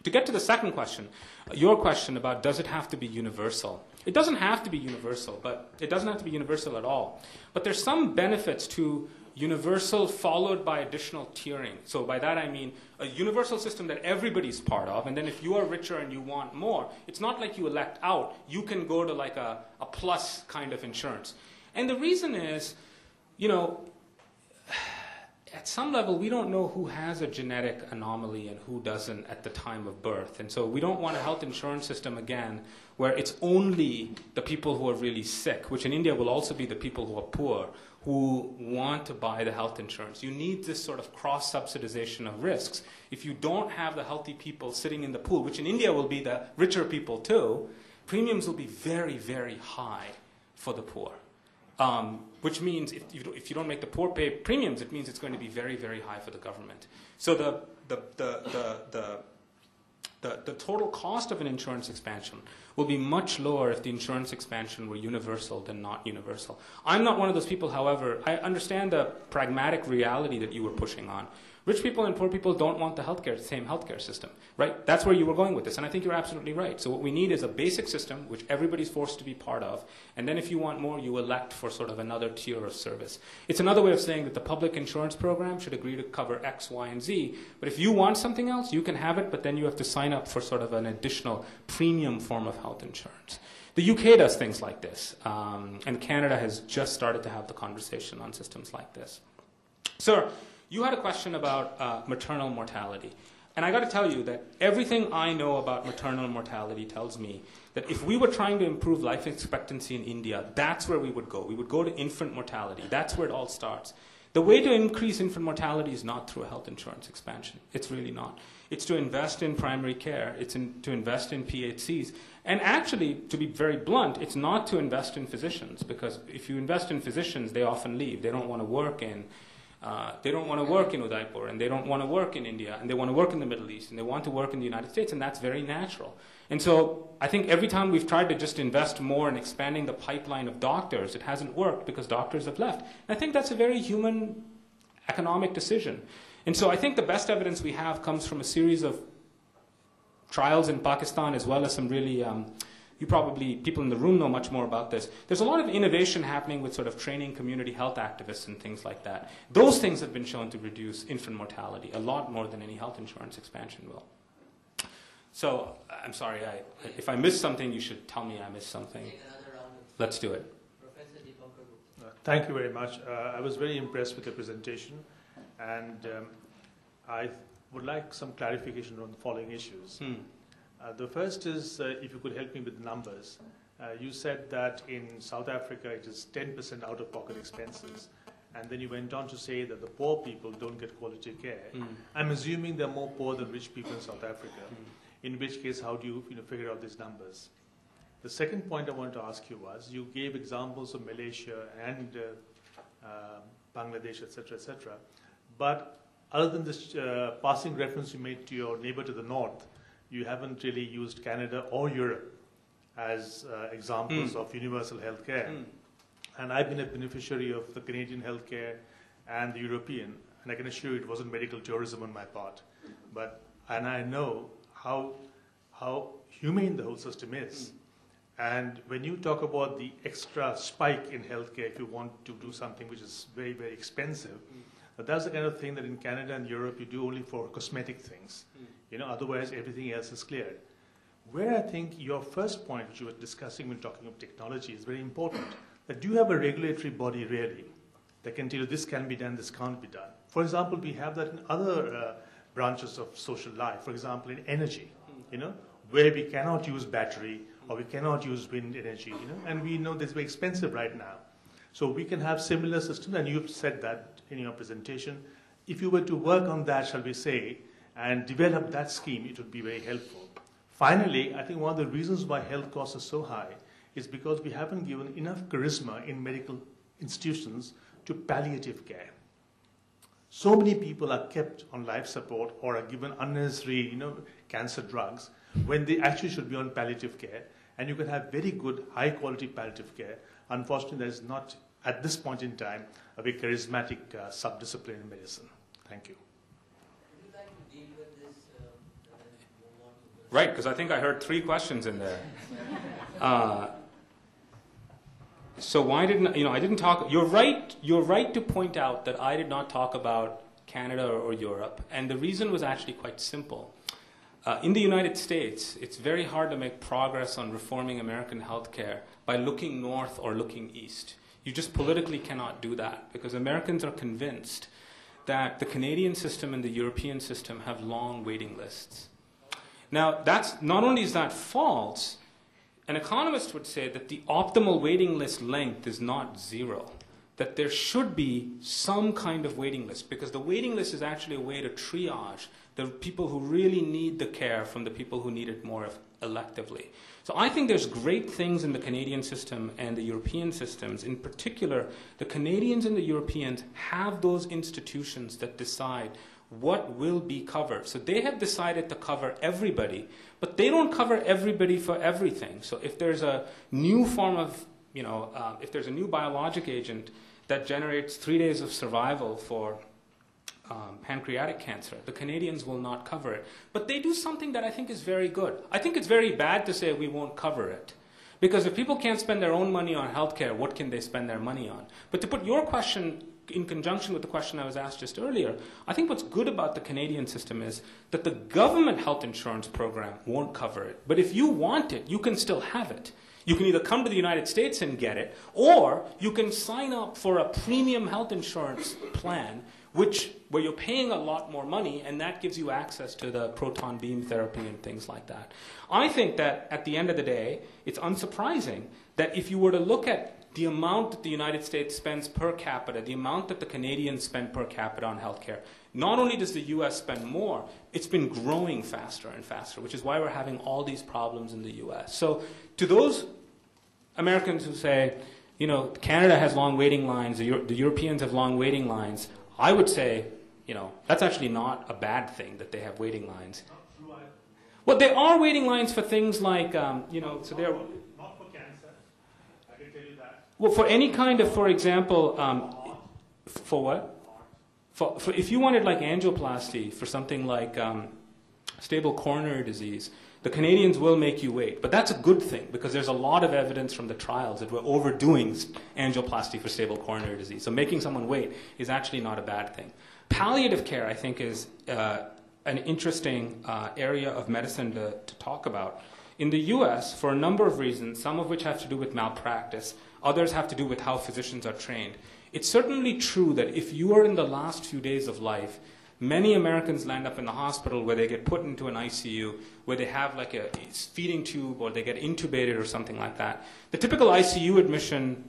To get to the second question, your question about does it have to be universal? It doesn't have to be universal, but it doesn't have to be universal at all. But there's some benefits to universal followed by additional tiering. So by that I mean a universal system that everybody's part of, and then if you are richer and you want more, it's not like you elect out. You can go to like a plus kind of insurance. And the reason is, you know, at some level, we don't know who has a genetic anomaly and who doesn't at the time of birth. And so we don't want a health insurance system, again, where it's only the people who are really sick, which in India will also be the people who are poor, who want to buy the health insurance. You need this sort of cross-subsidization of risks. If you don't have the healthy people sitting in the pool, which in India will be the richer people too, premiums will be very, very high for the poor. Which means if you don't make the poor pay premiums, it means it's going to be very, very high for the government. So the total cost of an insurance expansion will be much lower if the insurance expansion were universal than not universal. I'm not one of those people, however. I understand the pragmatic reality that you were pushing on. Rich people and poor people don't want the same healthcare system, right? That's where you were going with this, and I think you're absolutely right. So what we need is a basic system which everybody's forced to be part of, and then if you want more, you elect for sort of another tier of service. It's another way of saying that the public insurance program should agree to cover X, Y, and Z, but if you want something else, you can have it, but then you have to sign up for sort of an additional premium form of health insurance. The UK does things like this, and Canada has just started to have the conversation on systems like this. Sir, you had a question about maternal mortality. And I got to tell you that everything I know about maternal mortality tells me that if we were trying to improve life expectancy in India, that's where we would go. We would go to infant mortality. That's where it all starts. The way to increase infant mortality is not through a health insurance expansion. It's really not. It's to invest in primary care. It's to invest in PHCs. And actually, to be very blunt, it's not to invest in physicians, because if you invest in physicians, they often leave. They don't want to work in Udaipur, and they don't want to work in India, and they want to work in the Middle East, and they want to work in the United States, and that's very natural. And so I think every time we've tried to just invest more in expanding the pipeline of doctors, it hasn't worked because doctors have left. And I think that's a very human economic decision. And so I think the best evidence we have comes from a series of trials in Pakistan, as well as some really people in the room know much more about this. There's a lot of innovation happening with sort of training community health activists and things like that. Those things have been shown to reduce infant mortality a lot more than any health insurance expansion will. So, I'm sorry, if I missed something, you should tell me I missed something. Let's do it. Thank you very much. I was very impressed with the presentation, and I would like some clarification on the following issues. The first is, if you could help me with the numbers. You said that in South Africa it is 10% out-of-pocket expenses, and then you went on to say that the poor people don't get quality care. I'm assuming they're more poor than rich people in South Africa, in which case how do you figure out these numbers? The second point I wanted to ask you was, you gave examples of Malaysia and Bangladesh, etc., but other than this passing reference you made to your neighbor to the north, you haven't really used Canada or Europe as examples of universal health care. And I've been a beneficiary of the Canadian healthcare and the European, and I can assure you it wasn't medical tourism on my part. And I know how humane the whole system is. And when you talk about the extra spike in healthcare, if you want to do something which is very, very expensive, but that's the kind of thing that in Canada and Europe you do only for cosmetic things. Otherwise everything else is cleared. Where I think your first point, which you were discussing when talking of technology, is very important. That do you have a regulatory body really that can tell you this can be done, this can't be done? For example, we have that in other branches of social life. For example, in energy, where we cannot use battery or we cannot use wind energy, and we know this is very expensive right now. So we can have similar systems, and you've said that in your presentation. If you were to work on that, shall we say, and develop that scheme, it would be very helpful. Finally, I think one of the reasons why health costs are so high is because we haven't given enough charisma in medical institutions to palliative care. So many people are kept on life support or are given unnecessary, cancer drugs when they actually should be on palliative care. And you can have very good, high-quality palliative care. Unfortunately, there is not, at this point in time, a very charismatic subdiscipline in medicine. Thank you. Right, because I think I heard 3 questions in there. So why didn't I didn't talk? You're right to point out that I did not talk about Canada or Europe, and the reason was actually quite simple. In the United States, it's very hard to make progress on reforming American healthcare by looking north or looking east. You just politically cannot do that because Americans are convinced that the Canadian system and the European system have long waiting lists. Now, that's not only is that false, an economist would say that the optimal waiting list length is not 0, that there should be some kind of waiting list, because the waiting list is actually a way to triage the people who really need the care from the people who need it more electively. So I think there's great things in the Canadian system and the European systems. In particular, the Canadians and the Europeans have those institutions that decide what will be covered. So they have decided to cover everybody, but they don't cover everybody for everything. So if there's a new form of, if there's a new biologic agent that generates 3 days of survival for pancreatic cancer, the Canadians will not cover it. But they do something that I think is very good. I think it's very bad to say we won't cover it, because if people can't spend their own money on healthcare, what can they spend their money on? But to put your question in conjunction with the question I was asked just earlier, I think what's good about the Canadian system is that the government health insurance program won't cover it. But if you want it, you can still have it. You can either come to the United States and get it, or you can sign up for a premium health insurance plan where you're paying a lot more money, and that gives you access to the proton beam therapy and things like that. I think that at the end of the day, it's unsurprising that if you were to look at the amount that the United States spends per capita, the amount that the Canadians spend per capita on healthcare, not only does the US spend more, it's been growing faster and faster, which is why we're having all these problems in the US. So to those Americans who say, Canada has long waiting lines, the Europeans have long waiting lines, I would say, that's actually not a bad thing that they have waiting lines. Well, there are waiting lines for things like, so they're... Not for cancer, I can tell you that. Well, for any kind of, for example, for what? For if you wanted like angioplasty for something like stable coronary disease, the Canadians will make you wait. But that's a good thing, because there's a lot of evidence from the trials that we're overdoing angioplasty for stable coronary disease. So making someone wait is actually not a bad thing. Palliative care, I think, is an interesting area of medicine to talk about. In the US, for a number of reasons, some of which have to do with malpractice, others have to do with how physicians are trained. It's certainly true that if you are in the last few days of life, many Americans land up in the hospital where they get put into an ICU, where they have like a feeding tube or they get intubated or something like that. The typical ICU admission,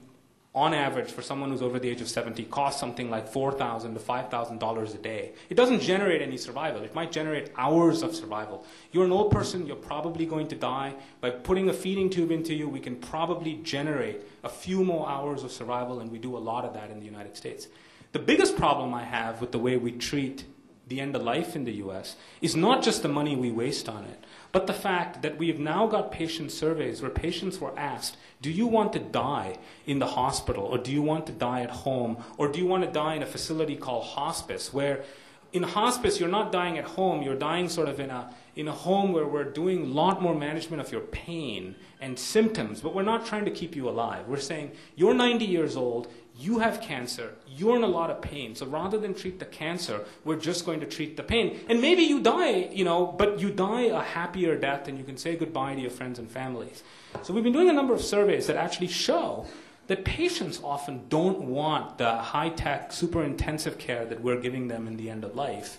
on average, for someone who's over the age of 70, costs something like $4,000 to $5,000 a day. It doesn't generate any survival. It might generate hours of survival. You're an old person, you're probably going to die. By putting a feeding tube into you, we can probably generate a few more hours of survival, and we do a lot of that in the United States. The biggest problem I have with the way we treat the end of life in the US is not just the money we waste on it, but the fact that we have now got patient surveys where patients were asked, do you want to die in the hospital, or do you want to die at home, or do you want to die in a facility called hospice, where in hospice you're not dying at home, you're dying sort of in a home where we're doing a lot more management of your pain and symptoms, but we're not trying to keep you alive. We're saying, you're 90 years old, you have cancer, you're in a lot of pain, so rather than treat the cancer, we're just going to treat the pain. And maybe you die, but you die a happier death, and you can say goodbye to your friends and families. So we've been doing a number of surveys that actually show that patients often don't want the high-tech, super intensive care that we're giving them in the end of life.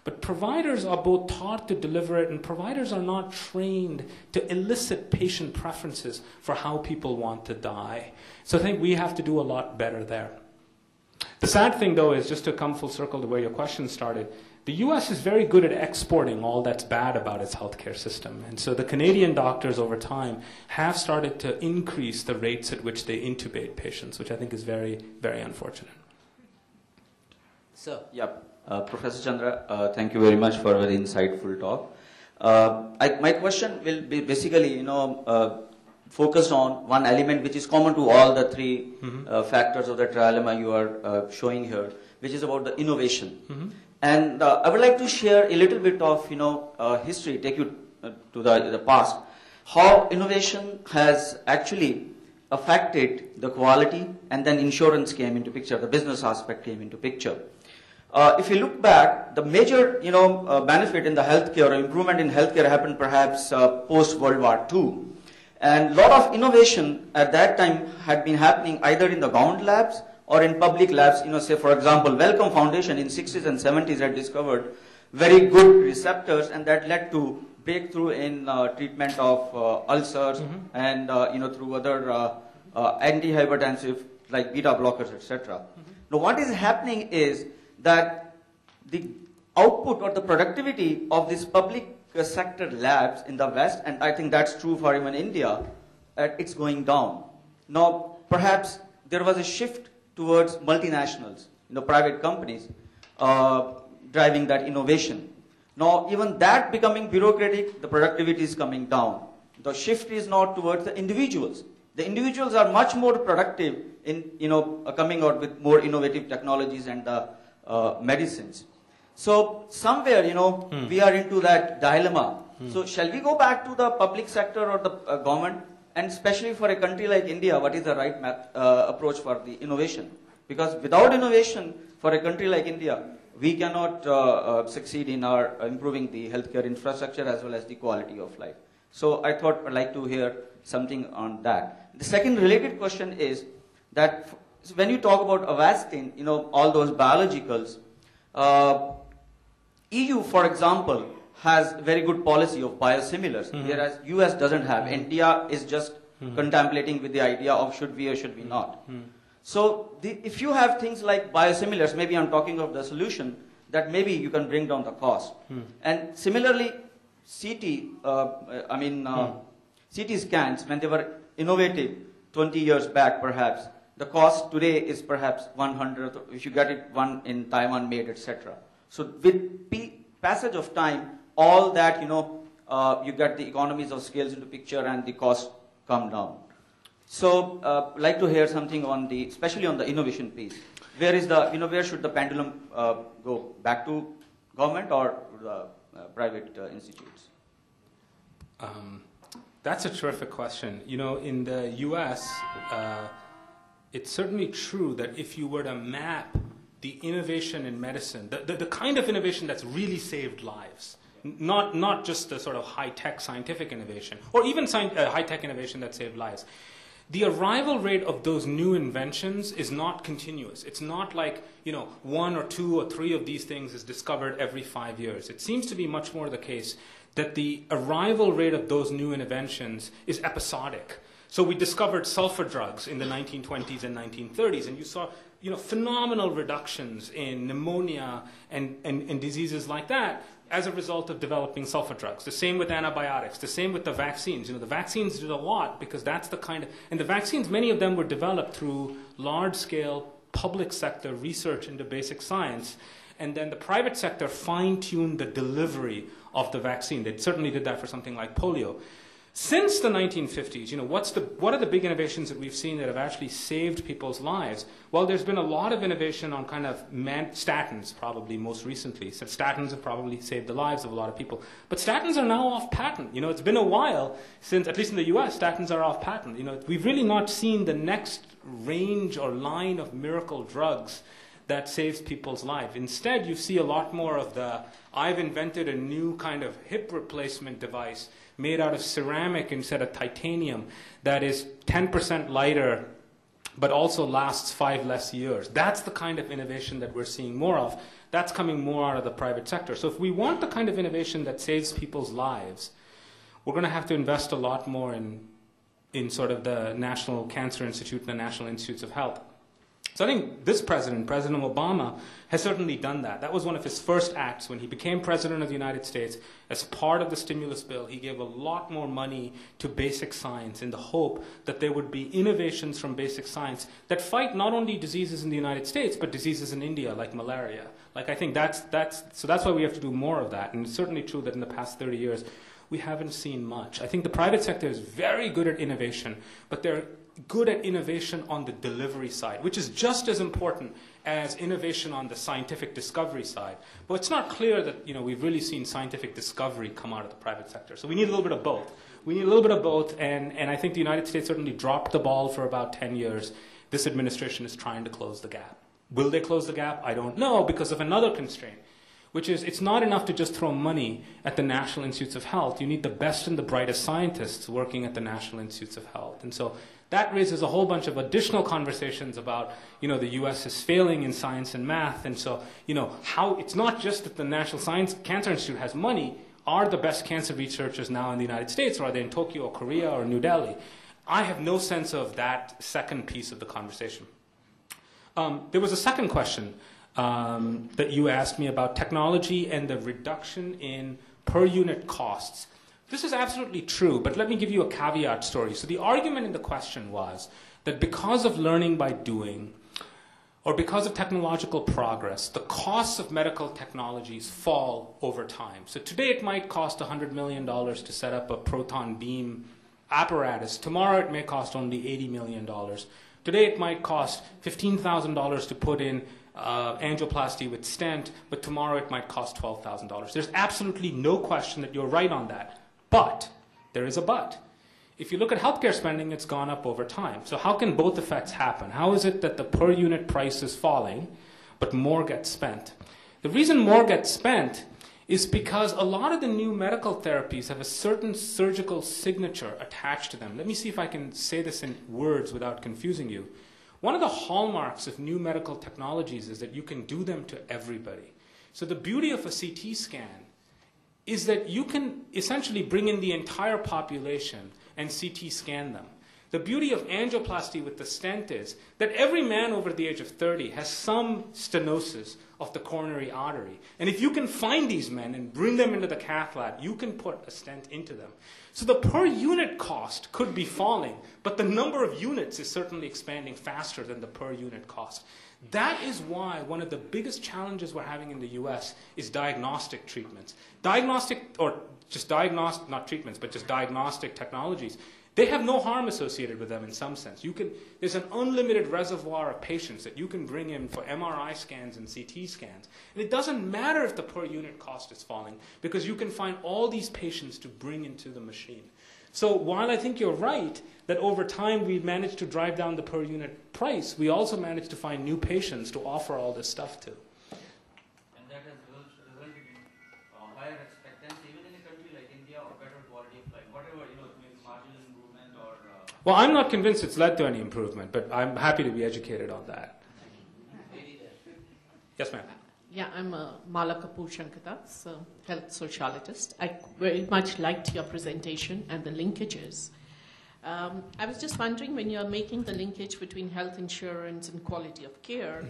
But providers are both taught to deliver it, and providers are not trained to elicit patient preferences for how people want to die. So I think we have to do a lot better there. The sad thing, though, is just to come full circle to where your question started, the US is very good at exporting all that's bad about its healthcare system. And so the Canadian doctors over time have started to increase the rates at which they intubate patients, which I think is very, very unfortunate. So, Yep. Professor Chandra, thank you very much for a very insightful talk. My question will be basically, focused on one element which is common to all the three factors of the trilemma you are showing here, which is about the innovation. And I would like to share a little bit of history, take you to the past, how innovation has actually affected the quality, and then insurance came into picture, the business aspect came into picture. If you look back, the major benefit in the healthcare or improvement in healthcare happened perhaps post World War II. And a lot of innovation at that time had been happening either in the government labs or in public labs. Say for example, Wellcome Foundation in 60s and 70s had discovered very good receptors, and that led to breakthrough in treatment of ulcers and through other antihypertensive like beta blockers, etc. Now what is happening is that the output or the productivity of these public sector labs in the West, and I think that's true for even India, it's going down. Now perhaps there was a shift towards multinationals, private companies driving that innovation. Now even that becoming bureaucratic, the productivity is coming down. The shift is not towards the individuals. The individuals are much more productive in coming out with more innovative technologies and medicines. So somewhere we are into that dilemma. So shall we go back to the public sector or the government? And especially for a country like India, what is the right approach for the innovation? Because without innovation for a country like India, we cannot succeed in our improving the healthcare infrastructure as well as the quality of life. So I thought I'd like to hear something on that. The second related question is that when you talk about Avastin, all those biologicals, EU, for example, has very good policy of biosimilars, whereas US doesn't have. India is just contemplating with the idea of should we or should we not. So if you have things like biosimilars, maybe I'm talking of the solution, that maybe you can bring down the cost. And similarly, CT scans, when they were innovative 20 years back perhaps, the cost today is perhaps 100th, if you get it one in Taiwan made, etc. So with passage of time, all that, you get the economies of scales into picture and the cost come down. So I'd like to hear something on especially on the innovation piece. Where is where should the pendulum go? Back to government or the private institutes? That's a terrific question. In the US, it's certainly true that if you were to map the innovation in medicine, the kind of innovation that's really saved lives, not just the sort of high-tech scientific innovation, or even high-tech innovation that saved lives, the arrival rate of those new inventions is not continuous. It's not like, 1 or 2 or 3 of these things is discovered every 5 years. It seems to be much more the case that the arrival rate of those new inventions is episodic. So we discovered sulfur drugs in the 1920s and 1930s, and you saw phenomenal reductions in pneumonia and diseases like that as a result of developing sulfur drugs. The same with antibiotics, the same with the vaccines. The vaccines did a lot because that's the kind of, and the vaccines, many of them were developed through large-scale public sector research into basic science, and then the private sector fine-tuned the delivery of the vaccine. They certainly did that for something like polio. Since the 1950s, what are the big innovations that we've seen that have actually saved people's lives? Well, there's been a lot of innovation on kind of statins, probably most recently. So statins have probably saved the lives of a lot of people. But statins are now off patent. It's been a while since, at least in the US, statins are off patent. We've really not seen the next range or line of miracle drugs that saves people's lives. Instead, you see a lot more of I've invented a new kind of hip replacement device made out of ceramic instead of titanium that is 10% lighter but also lasts 5 less years. That's the kind of innovation that we're seeing more of. That's coming more out of the private sector. So if we want the kind of innovation that saves people's lives, we're going to have to invest a lot more in sort of the National Cancer Institute and the National Institutes of Health. So I think this president, President Obama, has certainly done that. That was one of his first acts when he became president of the United States. As part of the stimulus bill, he gave a lot more money to basic science in the hope that there would be innovations from basic science that fight not only diseases in the United States, but diseases in India, like malaria. I think that's why we have to do more of that. And it's certainly true that in the past 30 years, we haven't seen much. I think the private sector is very good at innovation, but they're good at innovation on the delivery side, which is just as important as innovation on the scientific discovery side. But it's not clear that we've really seen scientific discovery come out of the private sector. So we need a little bit of both. We need a little bit of both, and I think the United States certainly dropped the ball for about 10 years. This administration is trying to close the gap. Will they close the gap? I don't know, because of another constraint, which is it's not enough to just throw money at the National Institutes of Health. You need the best and the brightest scientists working at the National Institutes of Health. And so that raises a whole bunch of additional conversations about, the U.S. is failing in science and math. And so, how it's not just that the National Cancer Institute has money. Are the best cancer researchers now in the United States, or are they in Tokyo or Korea or New Delhi? I have no sense of that second piece of the conversation. There was a second question that you asked me about technology and the reduction in per unit costs. This is absolutely true, but let me give you a caveat story. So the argument in the question was that because of learning by doing, or because of technological progress, the costs of medical technologies fall over time. So today it might cost $100 million to set up a proton beam apparatus. Tomorrow it may cost only $80 million. Today it might cost $15,000 to put in angioplasty with stent, but tomorrow it might cost $12,000. There's absolutely no question that you're right on that. But, there is a but. If you look at healthcare spending, it's gone up over time. So how can both effects happen? How is it that the per unit price is falling, but more gets spent? The reason more gets spent is because a lot of the new medical therapies have a certain surgical signature attached to them. Let me see if I can say this in words without confusing you. One of the hallmarks of new medical technologies is that you can do them to everybody. So the beauty of a CT scan is that you can essentially bring in the entire population and CT scan them. The beauty of angioplasty with the stent is that every man over the age of 30 has some stenosis of the coronary artery. And if you can find these men and bring them into the cath lab, you can put a stent into them. So the per unit cost could be falling, but the number of units is certainly expanding faster than the per unit cost. That is why one of the biggest challenges we're having in the US is diagnostic treatments. Diagnostic technologies. They have no harm associated with them in some sense. There's an unlimited reservoir of patients that you can bring in for MRI scans and CT scans. And it doesn't matter if the per unit cost is falling, because you can find all these patients to bring into the machine. So while I think you're right that over time we've managed to drive down the per unit price, we also managed to find new patients to offer all this stuff to. And that has resulted in higher expectancy even in a country like India, or better quality of life, whatever, it means marginal improvement or... Well, I'm not convinced it's led to any improvement, but I'm happy to be educated on that. Yes, ma'am. Yeah, I'm Mala Kapoor Shankadas, a health sociologist. I very much liked your presentation and the linkages. I was just wondering, when you're making the linkage between health insurance and quality of care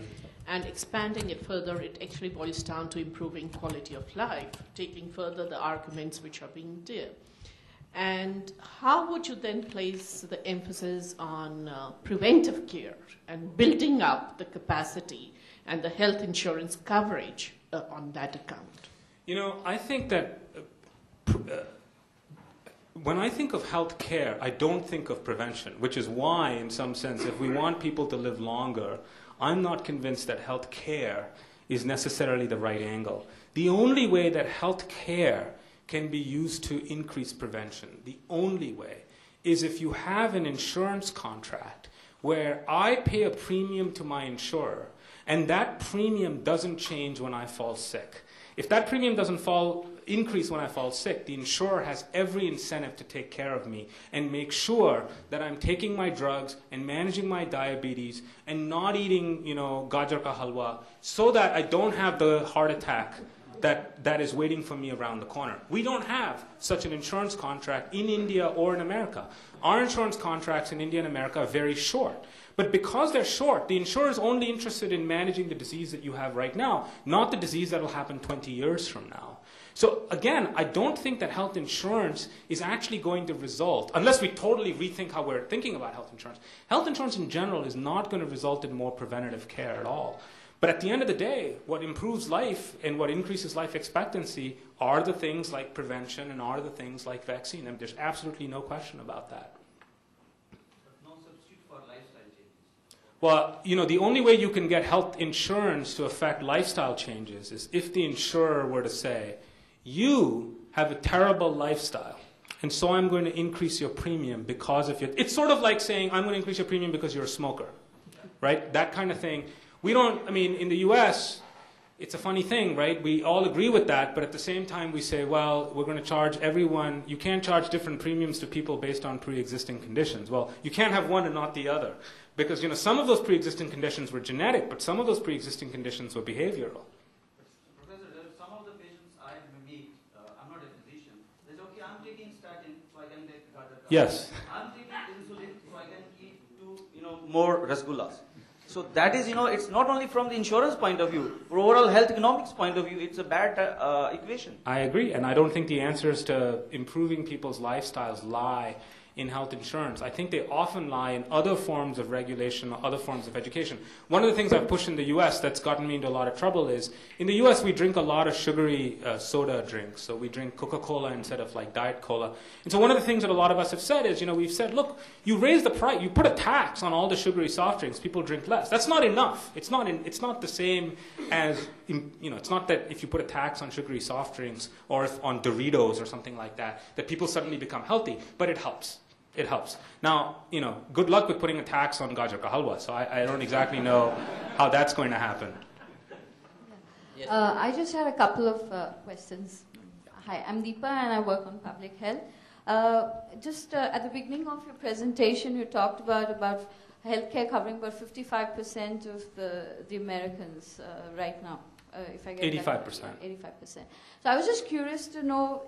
and expanding it further, it actually boils down to improving quality of life, taking further the arguments which are being there. And how would you then place the emphasis on preventive care and building up the capacity and the health insurance coverage on that account? I think that when I think of health care, I don't think of prevention, which is why, in some sense, if we want people to live longer, I'm not convinced that health care is necessarily the right angle. The only way that health care can be used to increase prevention, the only way, is if you have an insurance contract where I pay a premium to my insurer, and that premium doesn't change when I fall sick. If that premium doesn't increase when I fall sick, the insurer has every incentive to take care of me and make sure that I'm taking my drugs and managing my diabetes and not eating, gajar ka halwa, so that I don't have the heart attack that is waiting for me around the corner. We don't have such an insurance contract in India or in America. Our insurance contracts in India and America are very short. But because they're short, the insurer is only interested in managing the disease that you have right now, not the disease that will happen 20 years from now. So again, I don't think that health insurance is actually going to result, unless we totally rethink how we're thinking about health insurance. Health insurance in general is not going to result in more preventative care at all. But at the end of the day, what improves life and what increases life expectancy are the things like prevention and are the things like vaccine. And there's absolutely no question about that. But no substitute Well, the only way you can get health insurance to affect lifestyle changes is if the insurer were to say, you have a terrible lifestyle, and so I'm going to increase your premium because of your... It's sort of like saying, I'm going to increase your premium because you're a smoker, right? That kind of thing. We don't, in the US, it's a funny thing, right? We all agree with that, but at the same time we say, well, we're going to charge everyone... You can't charge different premiums to people based on pre-existing conditions. Well, you can't have one and not the other. Because, some of those pre-existing conditions were genetic, but some of those pre-existing conditions were behavioral. Professor, there are some of the patients I meet, I'm not a physician, they say, okay, I'm taking statin, so I can take Yes. I'm taking insulin, so I can eat more rasgullas. So that is, it's not only from the insurance point of view, for overall health economics point of view, it's a bad equation. I agree, and I don't think the answers to improving people's lifestyles lie in health insurance. I think they often lie in other forms of regulation or other forms of education. One of the things I've pushed in the US that's gotten me into a lot of trouble is, in the US we drink a lot of sugary soda drinks. So we drink Coca-Cola instead of like Diet Cola. And so one of the things that a lot of us have said is, we've said, look, you raise the price, you put a tax on all the sugary soft drinks, people drink less. That's not enough. It's not the same as, it's not that if you put a tax on sugary soft drinks or on Doritos or something like that people suddenly become healthy, but it helps. It helps. Now, good luck with putting a tax on gajar ka halwa, so I don't exactly know how that's going to happen. Yes. I just had a couple of questions. Hi, I'm Deepa and I work on public health. Just at the beginning of your presentation, you talked about healthcare covering about 55% of the Americans right now. If I get 85%. 85%. So I was just curious to know,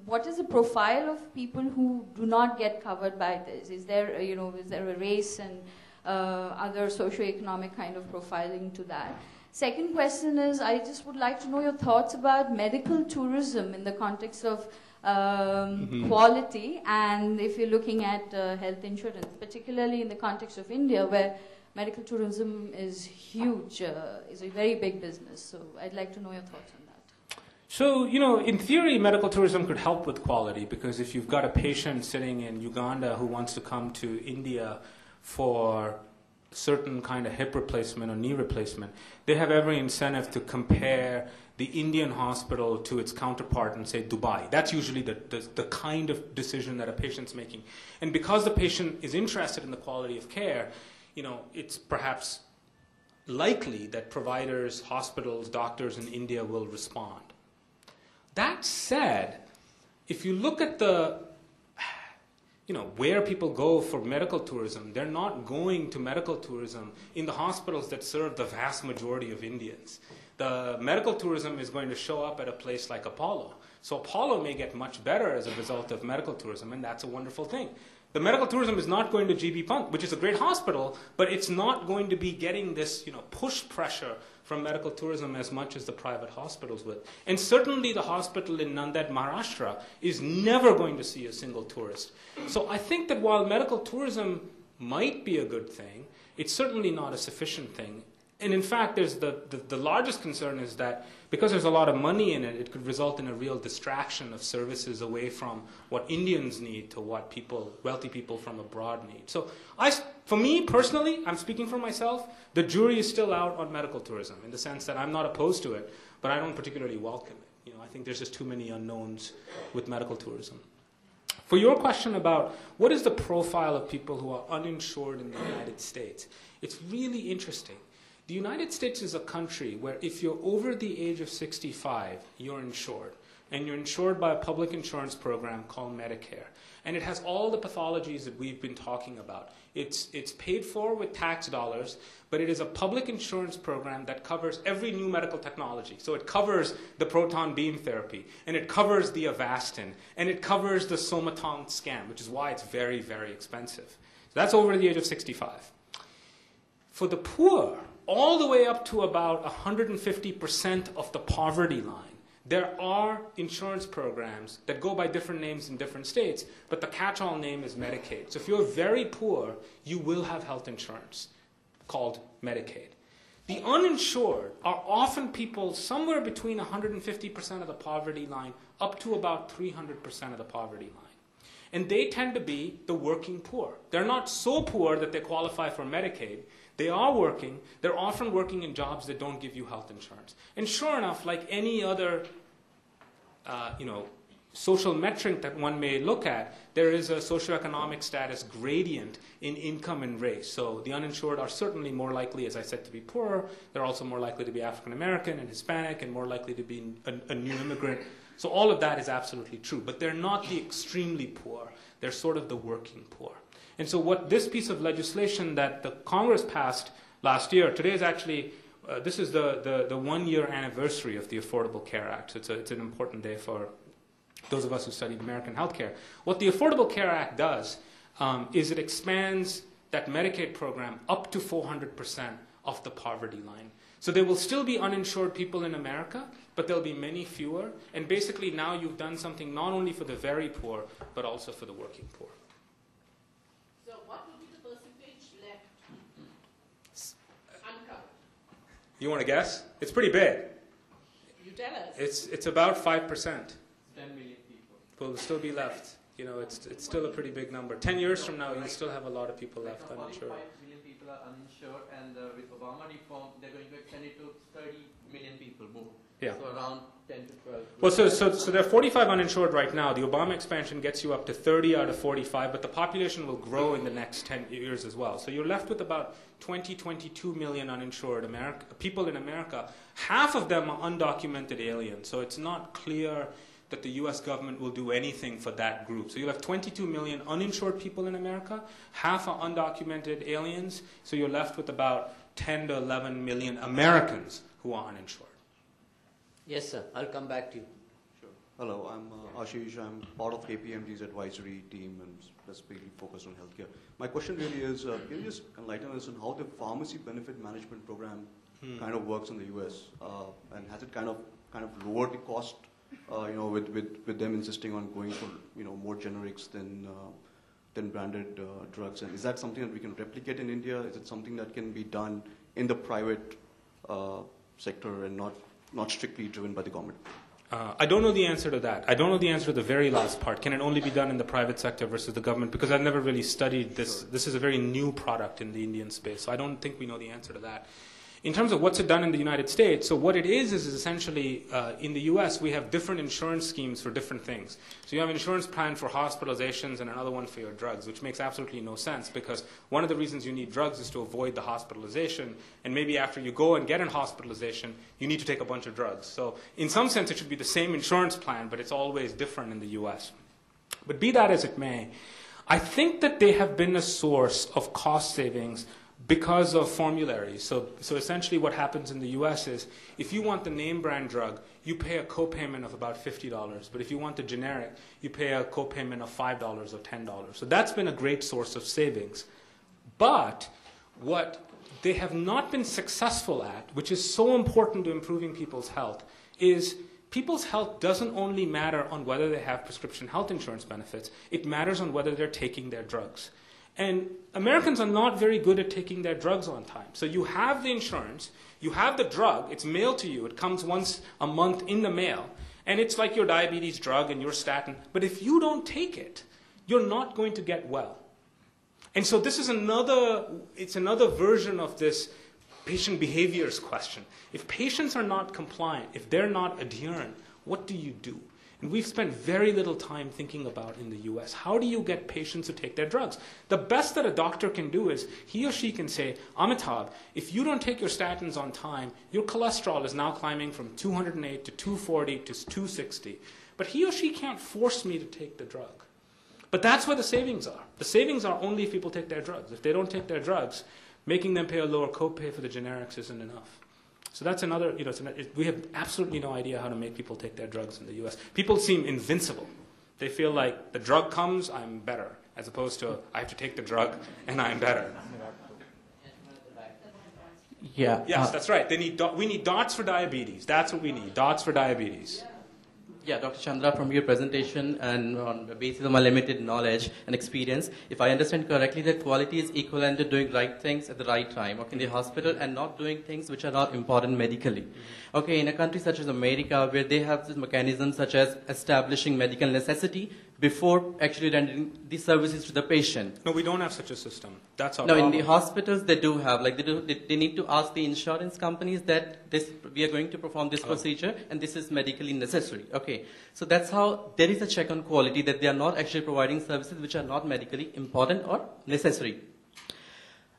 what is the profile of people who do not get covered by this? Is there a race and other socioeconomic kind of profiling to that? Second question is, I just would like to know your thoughts about medical tourism in the context of quality, and if you're looking at health insurance, particularly in the context of India, where medical tourism is huge, is a very big business. So I'd like to know your thoughts on that. So, in theory, medical tourism could help with quality, because if you've got a patient sitting in Uganda who wants to come to India for a certain kind of hip replacement or knee replacement, they have every incentive to compare the Indian hospital to its counterpart in, say, Dubai. That's usually the kind of decision that a patient's making. And because the patient is interested in the quality of care, it's perhaps likely that providers, hospitals, doctors in India will respond. That said, if you look at where people go for medical tourism, they're not going to medical tourism in the hospitals that serve the vast majority of Indians. The medical tourism is going to show up at a place like Apollo. So Apollo may get much better as a result of medical tourism, and that's a wonderful thing. The medical tourism is not going to GB Punk, which is a great hospital, but it's not going to be getting this, push pressure from medical tourism as much as the private hospitals would. And certainly the hospital in Nanded, Maharashtra, is never going to see a single tourist. So I think that while medical tourism might be a good thing, it's certainly not a sufficient thing. And in fact, there's the largest concern is that because there's a lot of money in it, it could result in a real distraction of services away from what Indians need to what wealthy people from abroad need. So for me personally, I'm speaking for myself, the jury is still out on medical tourism in the sense that I'm not opposed to it, but I don't particularly welcome it. I think there's just too many unknowns with medical tourism. For your question about what is the profile of people who are uninsured in the United States, it's really interesting. The United States is a country where if you're over the age of 65, you're insured. And you're insured by a public insurance program called Medicare. And it has all the pathologies that we've been talking about. It's paid for with tax dollars, but it is a public insurance program that covers every new medical technology. So it covers the proton beam therapy, and it covers the Avastin, and it covers the somatron scan, which is why it's very, very expensive. So that's over the age of 65. For the poor, all the way up to about 150% of the poverty line, there are insurance programs that go by different names in different states, but the catch-all name is Medicaid. So if you're very poor, you will have health insurance called Medicaid. The uninsured are often people somewhere between 150% of the poverty line up to about 300% of the poverty line. And they tend to be the working poor. They're not so poor that they qualify for Medicaid. They are working. They're often working in jobs that don't give you health insurance. And sure enough, like any other, social metric that one may look at, there is a socioeconomic status gradient in income and race. So the uninsured are certainly more likely, as I said, to be poorer. They're also more likely to be African American and Hispanic and more likely to be a new immigrant. So all of that is absolutely true. But they're not the extremely poor. They're sort of the working poor. And so what this piece of legislation that the Congress passed last year, today is actually, this is the 1-year anniversary of the Affordable Care Act. So it's an important day for those of us who studied American healthcare. What the Affordable Care Act does is it expands that Medicaid program up to 400% of the poverty line. So there will still be uninsured people in America, but there'll be many fewer. And basically now you've done something not only for the very poor, but also for the working poor. So what will be the percentage left uncovered? You want to guess? It's pretty big. You tell us. It's about 5%. 10 million people. Will still be left. It's still a pretty big number. 10 years from now, you'll still have a lot of people left uninsured. 45 million people are uninsured, and with Obama reform, they're going to extend it to 30 million people more. Yeah. So around 10 to 12. Well, so there are 45 uninsured right now. The Obama expansion gets you up to 30 out of 45, but the population will grow in the next 10 years as well. So you're left with about 22 million uninsured people in America. Half of them are undocumented aliens, so it's not clear that the U.S. government will do anything for that group. So you'll have 22 million uninsured people in America, half are undocumented aliens, so you're left with about 10 to 11 million Americans who are uninsured. Yes, sir. I'll come back to you. Sure. Hello, I'm Ashish. I'm part of KPMG's advisory team and specifically focused on healthcare. My question really is, can you just enlighten us on how the pharmacy benefit management program kind of works in the U.S. And has it kind of lowered the cost? With them insisting on going for more generics than branded drugs, and is that something that we can replicate in India? Is it something that can be done in the private sector and not strictly driven by the government? I don't know the answer to that. I don't know the answer to the very last part. Can it only be done in the private sector versus the government? Because I've never really studied this. Sure. This is a very new product in the Indian space, so I don't think we know the answer to that. In terms of what's it done in the United States, so what it is essentially, in the US, we have different insurance schemes for different things. So you have an insurance plan for hospitalizations and another one for your drugs, which makes absolutely no sense because one of the reasons you need drugs is to avoid the hospitalization, and maybe after you go and get an hospitalization, you need to take a bunch of drugs. So in some sense, it should be the same insurance plan, but it's always different in the US. But be that as it may, I think that they have been a source of cost savings because of formularies. So essentially what happens in the US is if you want the name brand drug, you pay a copayment of about $50. But if you want the generic, you pay a copayment of $5 or $10. So that's been a great source of savings. But what they have not been successful at, which is so important to improving people's health, is people's health doesn't only matter on whether they have prescription health insurance benefits, it matters on whether they're taking their drugs. And Americans are not very good at taking their drugs on time. So you have the insurance, you have the drug, it's mailed to you, it comes once a month in the mail, and it's like your diabetes drug and your statin. But if you don't take it, you're not going to get well. And so this is another version of this patient behaviors question. If patients are not compliant, if they're not adherent, what do you do? And we've spent very little time thinking about in the US, how do you get patients to take their drugs? The best that a doctor can do is he or she can say, Amitabh, if you don't take your statins on time, your cholesterol is now climbing from 208 to 240 to 260. But he or she can't force me to take the drug. But that's where the savings are. The savings are only if people take their drugs. If they don't take their drugs, making them pay a lower copay for the generics isn't enough. So that's another, we have absolutely no idea how to make people take their drugs in the US. People seem invincible. They feel like the drug comes, I'm better, as opposed to I have to take the drug and I'm better. Yeah. Yes, that's right. We need dots for diabetes. That's what we need, dots for diabetes. Yeah, Dr. Chandra, from your presentation and on the basis of my limited knowledge and experience, if I understand correctly, that quality is equivalent to doing right things at the right time, okay, in the hospital, and not doing things which are not important medically. Okay, in a country such as America, where they have this mechanism such as establishing medical necessity, before actually rendering the services to the patient. No, we don't have such a system. That's our No, problem. in the hospitals they do have, like they need to ask the insurance companies that we are going to perform this procedure and this is medically necessary. Okay, so that's how there is a check on quality, that they are not actually providing services which are not medically important or necessary.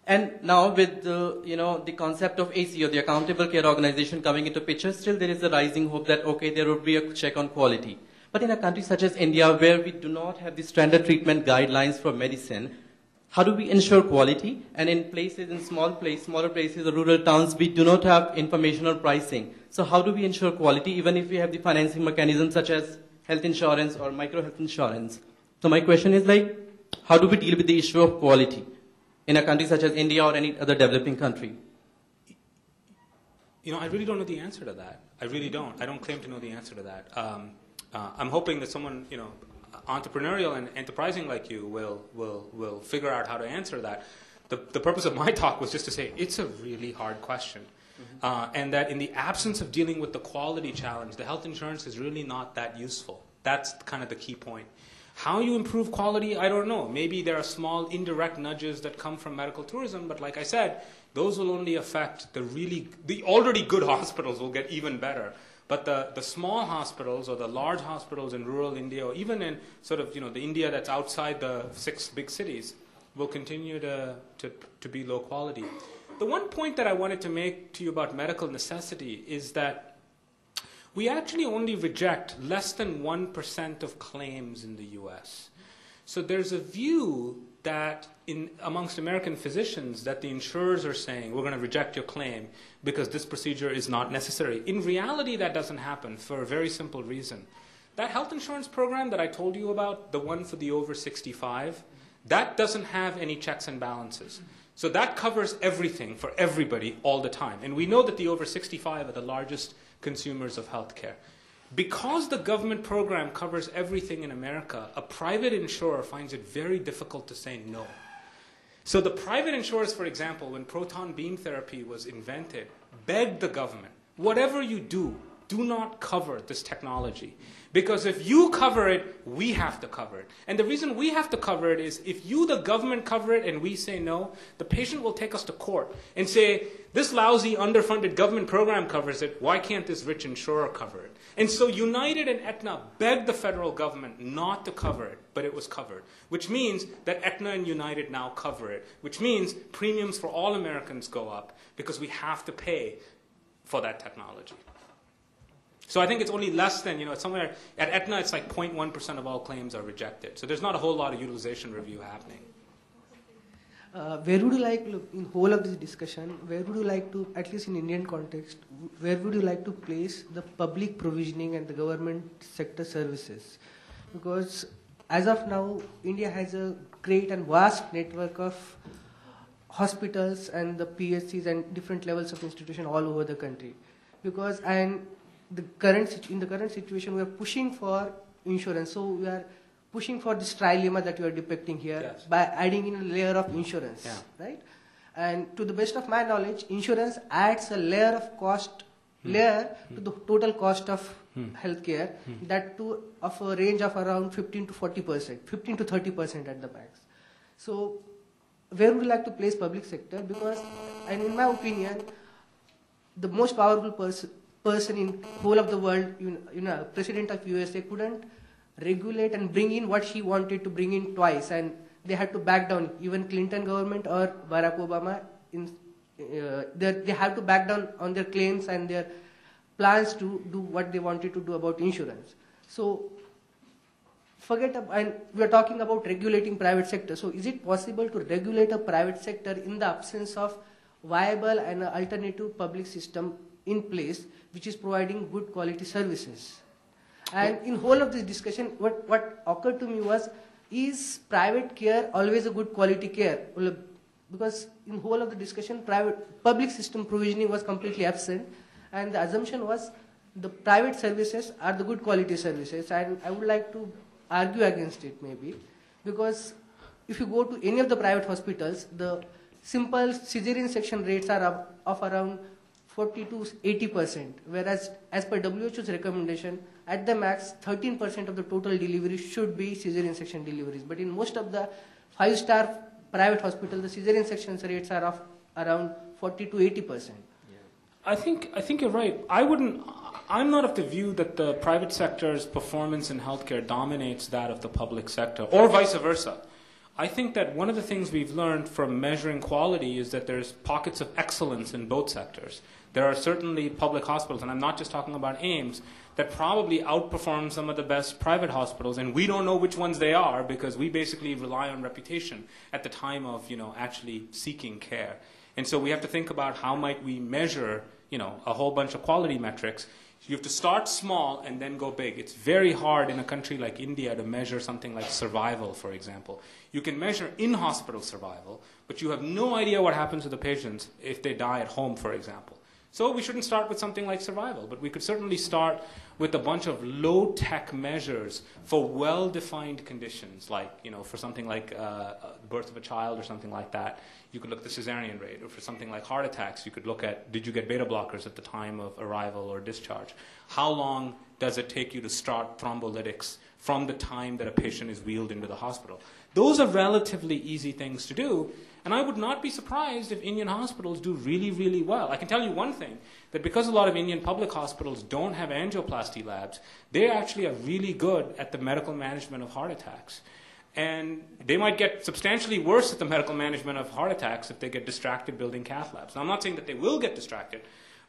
And now with the concept of AC, or the Accountable Care Organization, coming into picture, still there is a rising hope that okay, there would be a check on quality. But in a country such as India, where we do not have the standard treatment guidelines for medicine, how do we ensure quality? And in places, in smaller places or rural towns, we do not have information on pricing. So how do we ensure quality, even if we have the financing mechanisms such as health insurance or micro health insurance? So my question is how do we deal with the issue of quality in a country such as India or any other developing country? I really don't know the answer to that. I really don't. I don't claim to know the answer to that. I'm hoping that someone, entrepreneurial and enterprising like you will figure out how to answer that. The purpose of my talk was just to say it's a really hard question. And that in the absence of dealing with the quality challenge, the health insurance is really not that useful. That's kind of the key point. How you improve quality, I don't know. Maybe there are small indirect nudges that come from medical tourism, but like I said, those will only affect the already good hospitals will get even better. But the small hospitals or the large hospitals in rural India, or even in sort of the India that's outside the 6 big cities, will continue to be low quality. The one point that I wanted to make to you about medical necessity is that we actually only reject less than 1% of claims in the US. So there's a view that amongst American physicians that the insurers are saying, we're going to reject your claim because this procedure is not necessary. In reality, that doesn't happen for a very simple reason. That health insurance program that I told you about, the one for the over 65, that doesn't have any checks and balances. So that covers everything for everybody all the time. And we know that the over 65 are the largest consumers of health care. Because the government program covers everything in America, a private insurer finds it very difficult to say no. So the private insurers, for example, when proton beam therapy was invented, begged the government, whatever you do not cover this technology. Because if you cover it, we have to cover it. And the reason we have to cover it is if you, the government, cover it and we say no, the patient will take us to court and say, this lousy underfunded government program covers it, why can't this rich insurer cover it? And so United and Aetna begged the federal government not to cover it, but it was covered. Which means that Aetna and United now cover it. Which means premiums for all Americans go up because we have to pay for that technology. So I think it's only less than, somewhere, at Aetna it's like 0.1% of all claims are rejected. So there's not a whole lot of utilization review happening. Where would you like, in whole of this discussion, where would you like to, at least in Indian context, where would you like to place the public provisioning and the government sector services? Because as of now, India has a great and vast network of hospitals and the PSCs and different levels of institution all over the country. Because in the current situation, we are pushing for insurance. So we are pushing for this trilemma that you are depicting here, yes, by adding in a layer of insurance, right? And to the best of my knowledge, insurance adds a layer of cost, to the total cost of healthcare, that too of a range of around 15 to 40%, 15 to 30% at the max. So where would you like to place public sector? Because, and in my opinion, the most powerful person in whole of the world, president of USA couldn't regulate and bring in what she wanted to bring in twice, and they had to back down. Even Clinton government or Barack Obama, they have to back down on their claims and their plans to do what they wanted to do about insurance. So and we are talking about regulating private sector. So is it possible to regulate a private sector in the absence of viable and alternative public system in place which is providing good quality services? And in whole of this discussion, what occurred to me was, is private care always a good quality care? Because in whole of the discussion, public system provisioning was completely absent, and the assumption was the private services are the good quality services, and I would like to argue against it maybe, because if you go to any of the private hospitals, the simple cesarean section rates are of around 40 to 80%, whereas as per WHO's recommendation, at the max 13% of the total deliveries should be cesarean section deliveries. But in most of the 5-star private hospitals, the cesarean section rates are of around 40 to 80%. I think you're right. I'm not of the view that the private sector's performance in healthcare dominates that of the public sector, or vice versa. I think that one of the things we've learned from measuring quality is that there's pockets of excellence in both sectors. There are certainly public hospitals, and I'm not just talking about AIMS, that probably outperform some of the best private hospitals, and we don't know which ones they are because we basically rely on reputation at the time of, actually seeking care. And so we have to think about how might we measure, a whole bunch of quality metrics. You have to start small and then go big. It's very hard in a country like India to measure something like survival, for example. You can measure in-hospital survival, but you have no idea what happens to the patients if they die at home, for example. So we shouldn't start with something like survival, but we could certainly start with a bunch of low-tech measures for well-defined conditions, like, for something like birth of a child or something like that. You could look at the cesarean rate, or for something like heart attacks, you could look at, did you get beta blockers at the time of arrival or discharge? How long does it take you to start thrombolytics from the time that a patient is wheeled into the hospital? Those are relatively easy things to do, and I would not be surprised if Indian hospitals do really, really well. I can tell you one thing, that because a lot of Indian public hospitals don't have angioplasty labs, they actually are really good at the medical management of heart attacks. And they might get substantially worse at the medical management of heart attacks if they get distracted building cath labs. Now, I'm not saying that they will get distracted,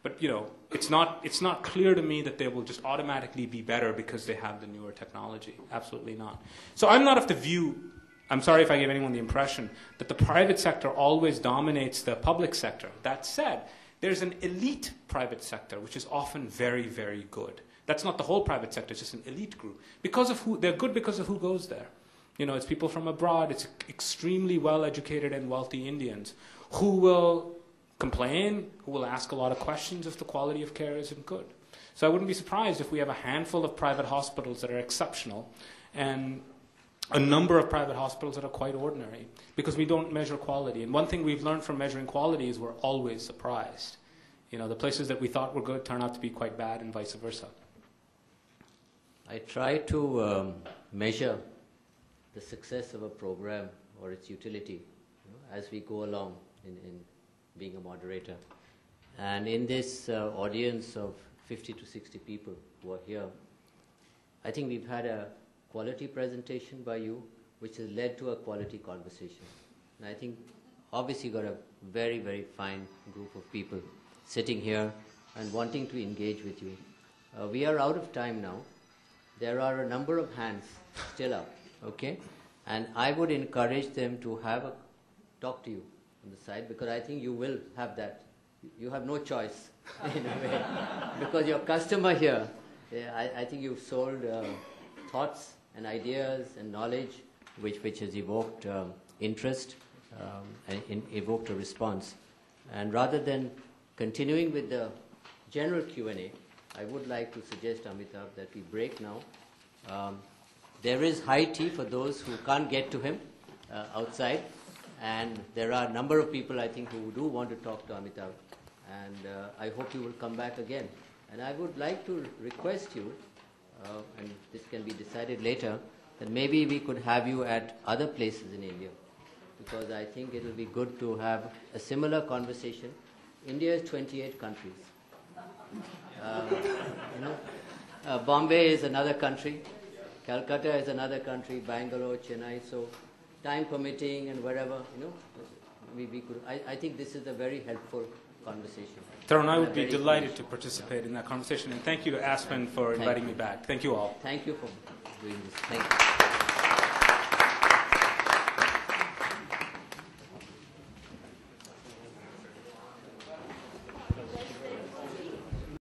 but it's not clear to me that they will just automatically be better because they have the newer technology. Absolutely not. So I'm not of the view, I'm sorry if I gave anyone the impression, that the private sector always dominates the public sector. That said, there's an elite private sector which is often very, very good. That's not the whole private sector, it's just an elite group. They're good because of who goes there. It's people from abroad, it's extremely well-educated and wealthy Indians who will complain, who will ask a lot of questions if the quality of care isn't good. So I wouldn't be surprised if we have a handful of private hospitals that are exceptional and a number of private hospitals that are quite ordinary because we don't measure quality. And one thing we've learned from measuring quality is we're always surprised. The places that we thought were good turn out to be quite bad and vice versa. I try to measure the success of a program or its utility as we go along in being a moderator. And in this audience of 50 to 60 people who are here, I think we've had a quality presentation by you which has led to a quality conversation. And I think obviously got a very, very fine group of people sitting here and wanting to engage with you. We are out of time now. There are a number of hands still up. Okay, and I would encourage them to talk to you on the side because I think you will have that. You have no choice in a way because your customer here. I think you've sold thoughts and ideas and knowledge, which has evoked interest and evoked a response. And rather than continuing with the general Q&A, I would like to suggest, Amitabh, that we break now. There is high tea for those who can't get to him outside, and there are a number of people, I think, who do want to talk to Amitabh, and I hope you will come back again. And I would like to request you, and this can be decided later, that maybe we could have you at other places in India, because I think it will be good to have a similar conversation. India is 28 countries. Bombay is another country. Calcutta is another country, Bangalore, Chennai, so time permitting and wherever, we could. I think this is a very helpful conversation. Tarun, I would be delighted to participate in that conversation, and thank you to Aspen for inviting me back. Thank you all. Thank you for doing this. Thank you.